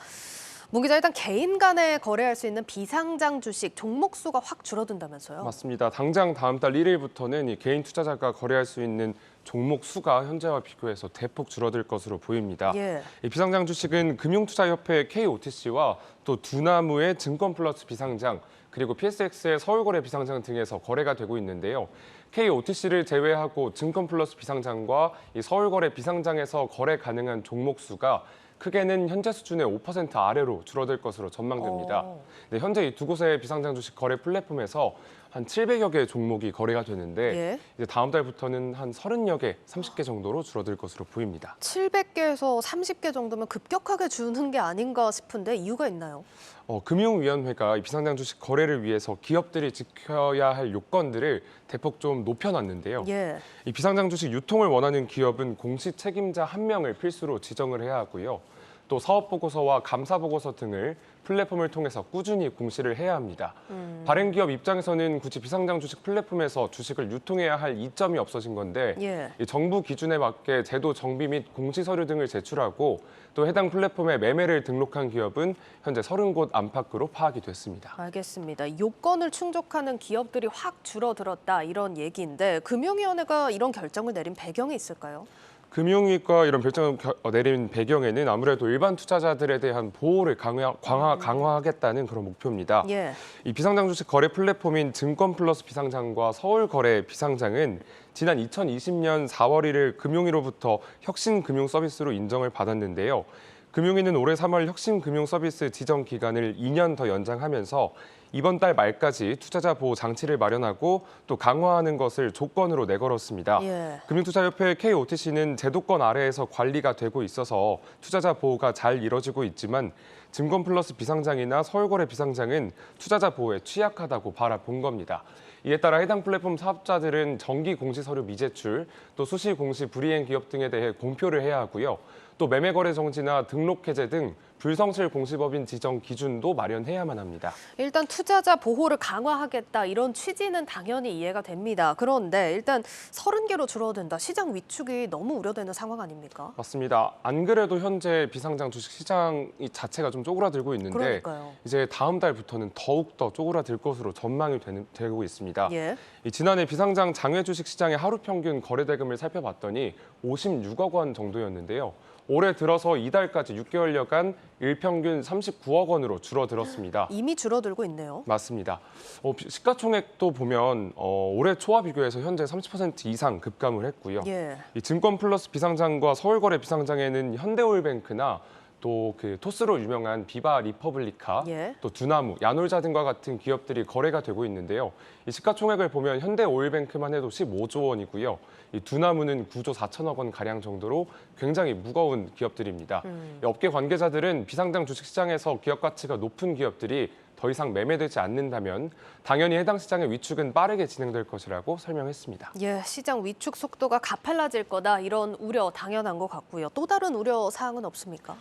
문 기자, 일단 개인 간에 거래할 수 있는 비상장 주식 종목 수가 확 줄어든다면서요? 맞습니다. 당장 다음 달 1일부터는 이 개인 투자자가 거래할 수 있는 종목 수가 현재와 비교해서 대폭 줄어들 것으로 보입니다. 예. 이 비상장 주식은 금융투자협회 KOTC와 또 두나무의 증권플러스 비상장, 그리고 PSX의 서울거래 비상장 등에서 거래가 되고 있는데요. KOTC를 제외하고 증권플러스 비상장과 이 서울거래 비상장에서 거래 가능한 종목 수가 크게는 현재 수준의 5% 아래로 줄어들 것으로 전망됩니다. 네, 현재 이 두 곳의 비상장 주식 거래 플랫폼에서 한 700여 개 종목이 거래가 되는데 이제 다음 달부터는 한 30여 개, 30개 정도로 줄어들 것으로 보입니다. 700개에서 30개 정도면 급격하게 주는 게 아닌가 싶은데 이유가 있나요? 금융위원회가 이 비상장 주식 거래를 위해서 기업들이 지켜야 할 요건들을 대폭 좀 높여놨는데요. 예. 이 비상장 주식 유통을 원하는 기업은 공시 책임자 1명을 필수로 지정을 해야 하고요. 또 사업보고서와 감사보고서 등을 플랫폼을 통해서 꾸준히 공시를 해야 합니다. 발행 기업 입장에서는 굳이 비상장 주식 플랫폼에서 주식을 유통해야 할 이점이 없어진 건데 이 정부 기준에 맞게 제도 정비 및 공시 서류 등을 제출하고 또 해당 플랫폼에 매매를 등록한 기업은 현재 30곳 안팎으로 파악이 됐습니다. 알겠습니다. 요건을 충족하는 기업들이 확 줄어들었다 이런 얘기인데 금융위원회가 이런 결정을 내린 배경이 있을까요? 금융위가 이런 결정을 내린 배경에는 아무래도 일반 투자자들에 대한 보호를 강화하겠다는 그런 목표입니다. 예. 이 비상장 주식 거래 플랫폼인 증권플러스 비상장과 서울거래 비상장은 지난 2020년 4월 1일 금융위로부터 혁신금융서비스로 인정을 받았는데요. 금융위는 올해 3월 혁신금융서비스 지정 기간을 2년 더 연장하면서 이번 달 말까지 투자자 보호 장치를 마련하고 또 강화하는 것을 조건으로 내걸었습니다. 금융투자협회 KOTC는 제도권 아래에서 관리가 되고 있어서 투자자 보호가 잘 이뤄지고 있지만 증권플러스 비상장이나 서울거래 비상장은 투자자 보호에 취약하다고 바라본 겁니다. 이에 따라 해당 플랫폼 사업자들은 정기 공시 서류 미제출, 또 수시 공시 불이행 기업 등에 대해 공표를 해야 하고요. 또 매매 거래 정지나 등록 해제 등 불성실 공시법인 지정 기준도 마련해야만 합니다. 일단 투자자 보호를 강화하겠다 이런 취지는 당연히 이해가 됩니다. 그런데 일단 30개로 줄어든다. 시장 위축이 너무 우려되는 상황 아닙니까? 맞습니다. 안 그래도 현재 비상장 주식 시장 자체가 좀 쪼그라들고 있는데 그러니까요. 이제 다음 달부터는 더욱더 쪼그라들 것으로 전망이 되고 있습니다. 예. 지난해 비상장 장외 주식 시장의 하루 평균 거래 대금을 살펴봤더니 56억 원 정도였는데요. 올해 들어서 이달까지 6개월여간 일평균 39억 원으로 줄어들었습니다. 이미 줄어들고 있네요. 맞습니다. 시가총액도 보면 올해 초와 비교해서 현재 30% 이상 급감을 했고요. 이 증권플러스 비상장과 서울거래 비상장에는 현대오일뱅크나 또 그 토스로 유명한 비바 리퍼블리카, 또 두나무, 야놀자 등과 같은 기업들이 거래가 되고 있는데요. 이 시가총액을 보면 현대오일뱅크만 해도 15조 원이고요. 이 두나무는 9조 4천억 원 가량 정도로 굉장히 무거운 기업들입니다. 업계 관계자들은 비상장 주식시장에서 기업 가치가 높은 기업들이 더 이상 매매되지 않는다면 당연히 해당 시장의 위축은 빠르게 진행될 것이라고 설명했습니다. 예, 시장 위축 속도가 가팔라질 거다 이런 우려 당연한 것 같고요. 또 다른 우려 사항은 없습니까?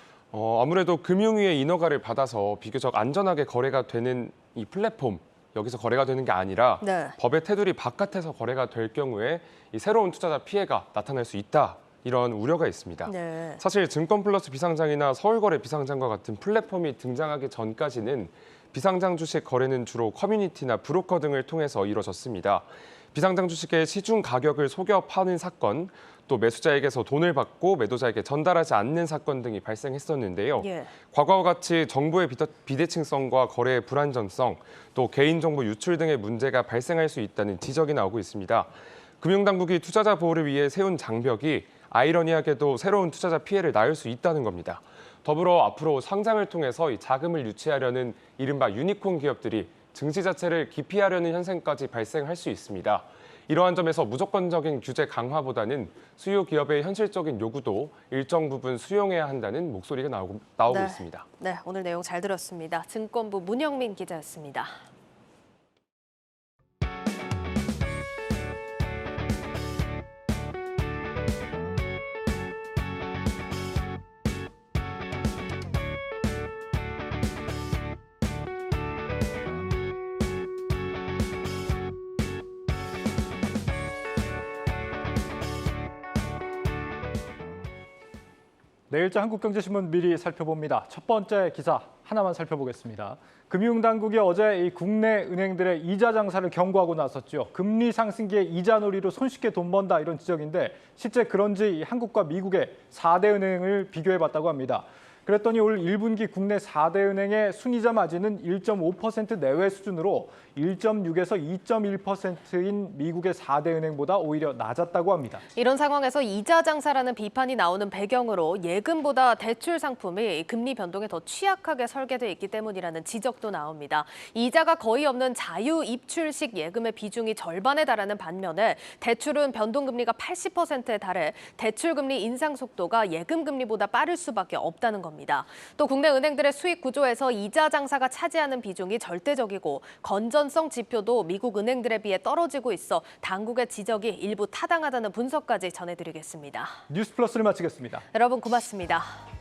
아무래도 금융위의 인허가를 받아서 비교적 안전하게 거래가 되는 이 플랫폼, 여기서 거래가 되는 게 아니라 법의 테두리 바깥에서 거래가 될 경우에 이 새로운 투자자 피해가 나타날 수 있다. 이런 우려가 있습니다. 사실 증권플러스 비상장이나 서울거래 비상장과 같은 플랫폼이 등장하기 전까지는 비상장 주식 거래는 주로 커뮤니티나 브로커 등을 통해서 이루어졌습니다. 비상장 주식의 시중 가격을 속여 파는 사건, 또 매수자에게서 돈을 받고 매도자에게 전달하지 않는 사건 등이 발생했었는데요. 과거와 같이 정보의 비대칭성과 거래의 불안전성, 또 개인정보 유출 등의 문제가 발생할 수 있다는 지적이 나오고 있습니다. 금융당국이 투자자 보호를 위해 세운 장벽이 아이러니하게도 새로운 투자자 피해를 낳을 수 있다는 겁니다. 더불어 앞으로 상장을 통해서 이 자금을 유치하려는 이른바 유니콘 기업들이 증시 자체를 기피하려는 현상까지 발생할 수 있습니다. 이러한 점에서 무조건적인 규제 강화보다는 수요 기업의 현실적인 요구도 일정 부분 수용해야 한다는 목소리가 나오고 있습니다. 네, 오늘 내용 잘 들었습니다. 증권부 문영민 기자였습니다. 내일자 한국경제신문 미리 살펴봅니다. 첫 번째 기사 하나만 살펴보겠습니다. 금융당국이 어제 이 국내 은행들의 이자 장사를 경고하고 나섰죠. 금리 상승기에 이자 놀이로 손쉽게 돈 번다 이런 지적인데 실제 그런지 한국과 미국의 4대 은행을 비교해봤다고 합니다. 그랬더니 올 1분기 국내 4대 은행의 순이자 마진은 1.5% 내외 수준으로 1.6에서 2.1%인 미국의 4대 은행보다 오히려 낮았다고 합니다. 이런 상황에서 이자 장사라는 비판이 나오는 배경으로 예금보다 대출 상품이 금리 변동에 더 취약하게 설계돼 있기 때문이라는 지적도 나옵니다. 이자가 거의 없는 자유 입출식 예금의 비중이 절반에 달하는 반면에 대출은 변동금리가 80%에 달해 대출금리 인상 속도가 예금금리보다 빠를 수밖에 없다는 겁니다. 또 국내 은행들의 수익 구조에서 이자 장사가 차지하는 비중이 절대적이고 건전성 지표도 미국 은행들에 비해 떨어지고 있어 당국의 지적이 일부 타당하다는 분석까지 전해드리겠습니다. 뉴스플러스를 마치겠습니다. 여러분 고맙습니다.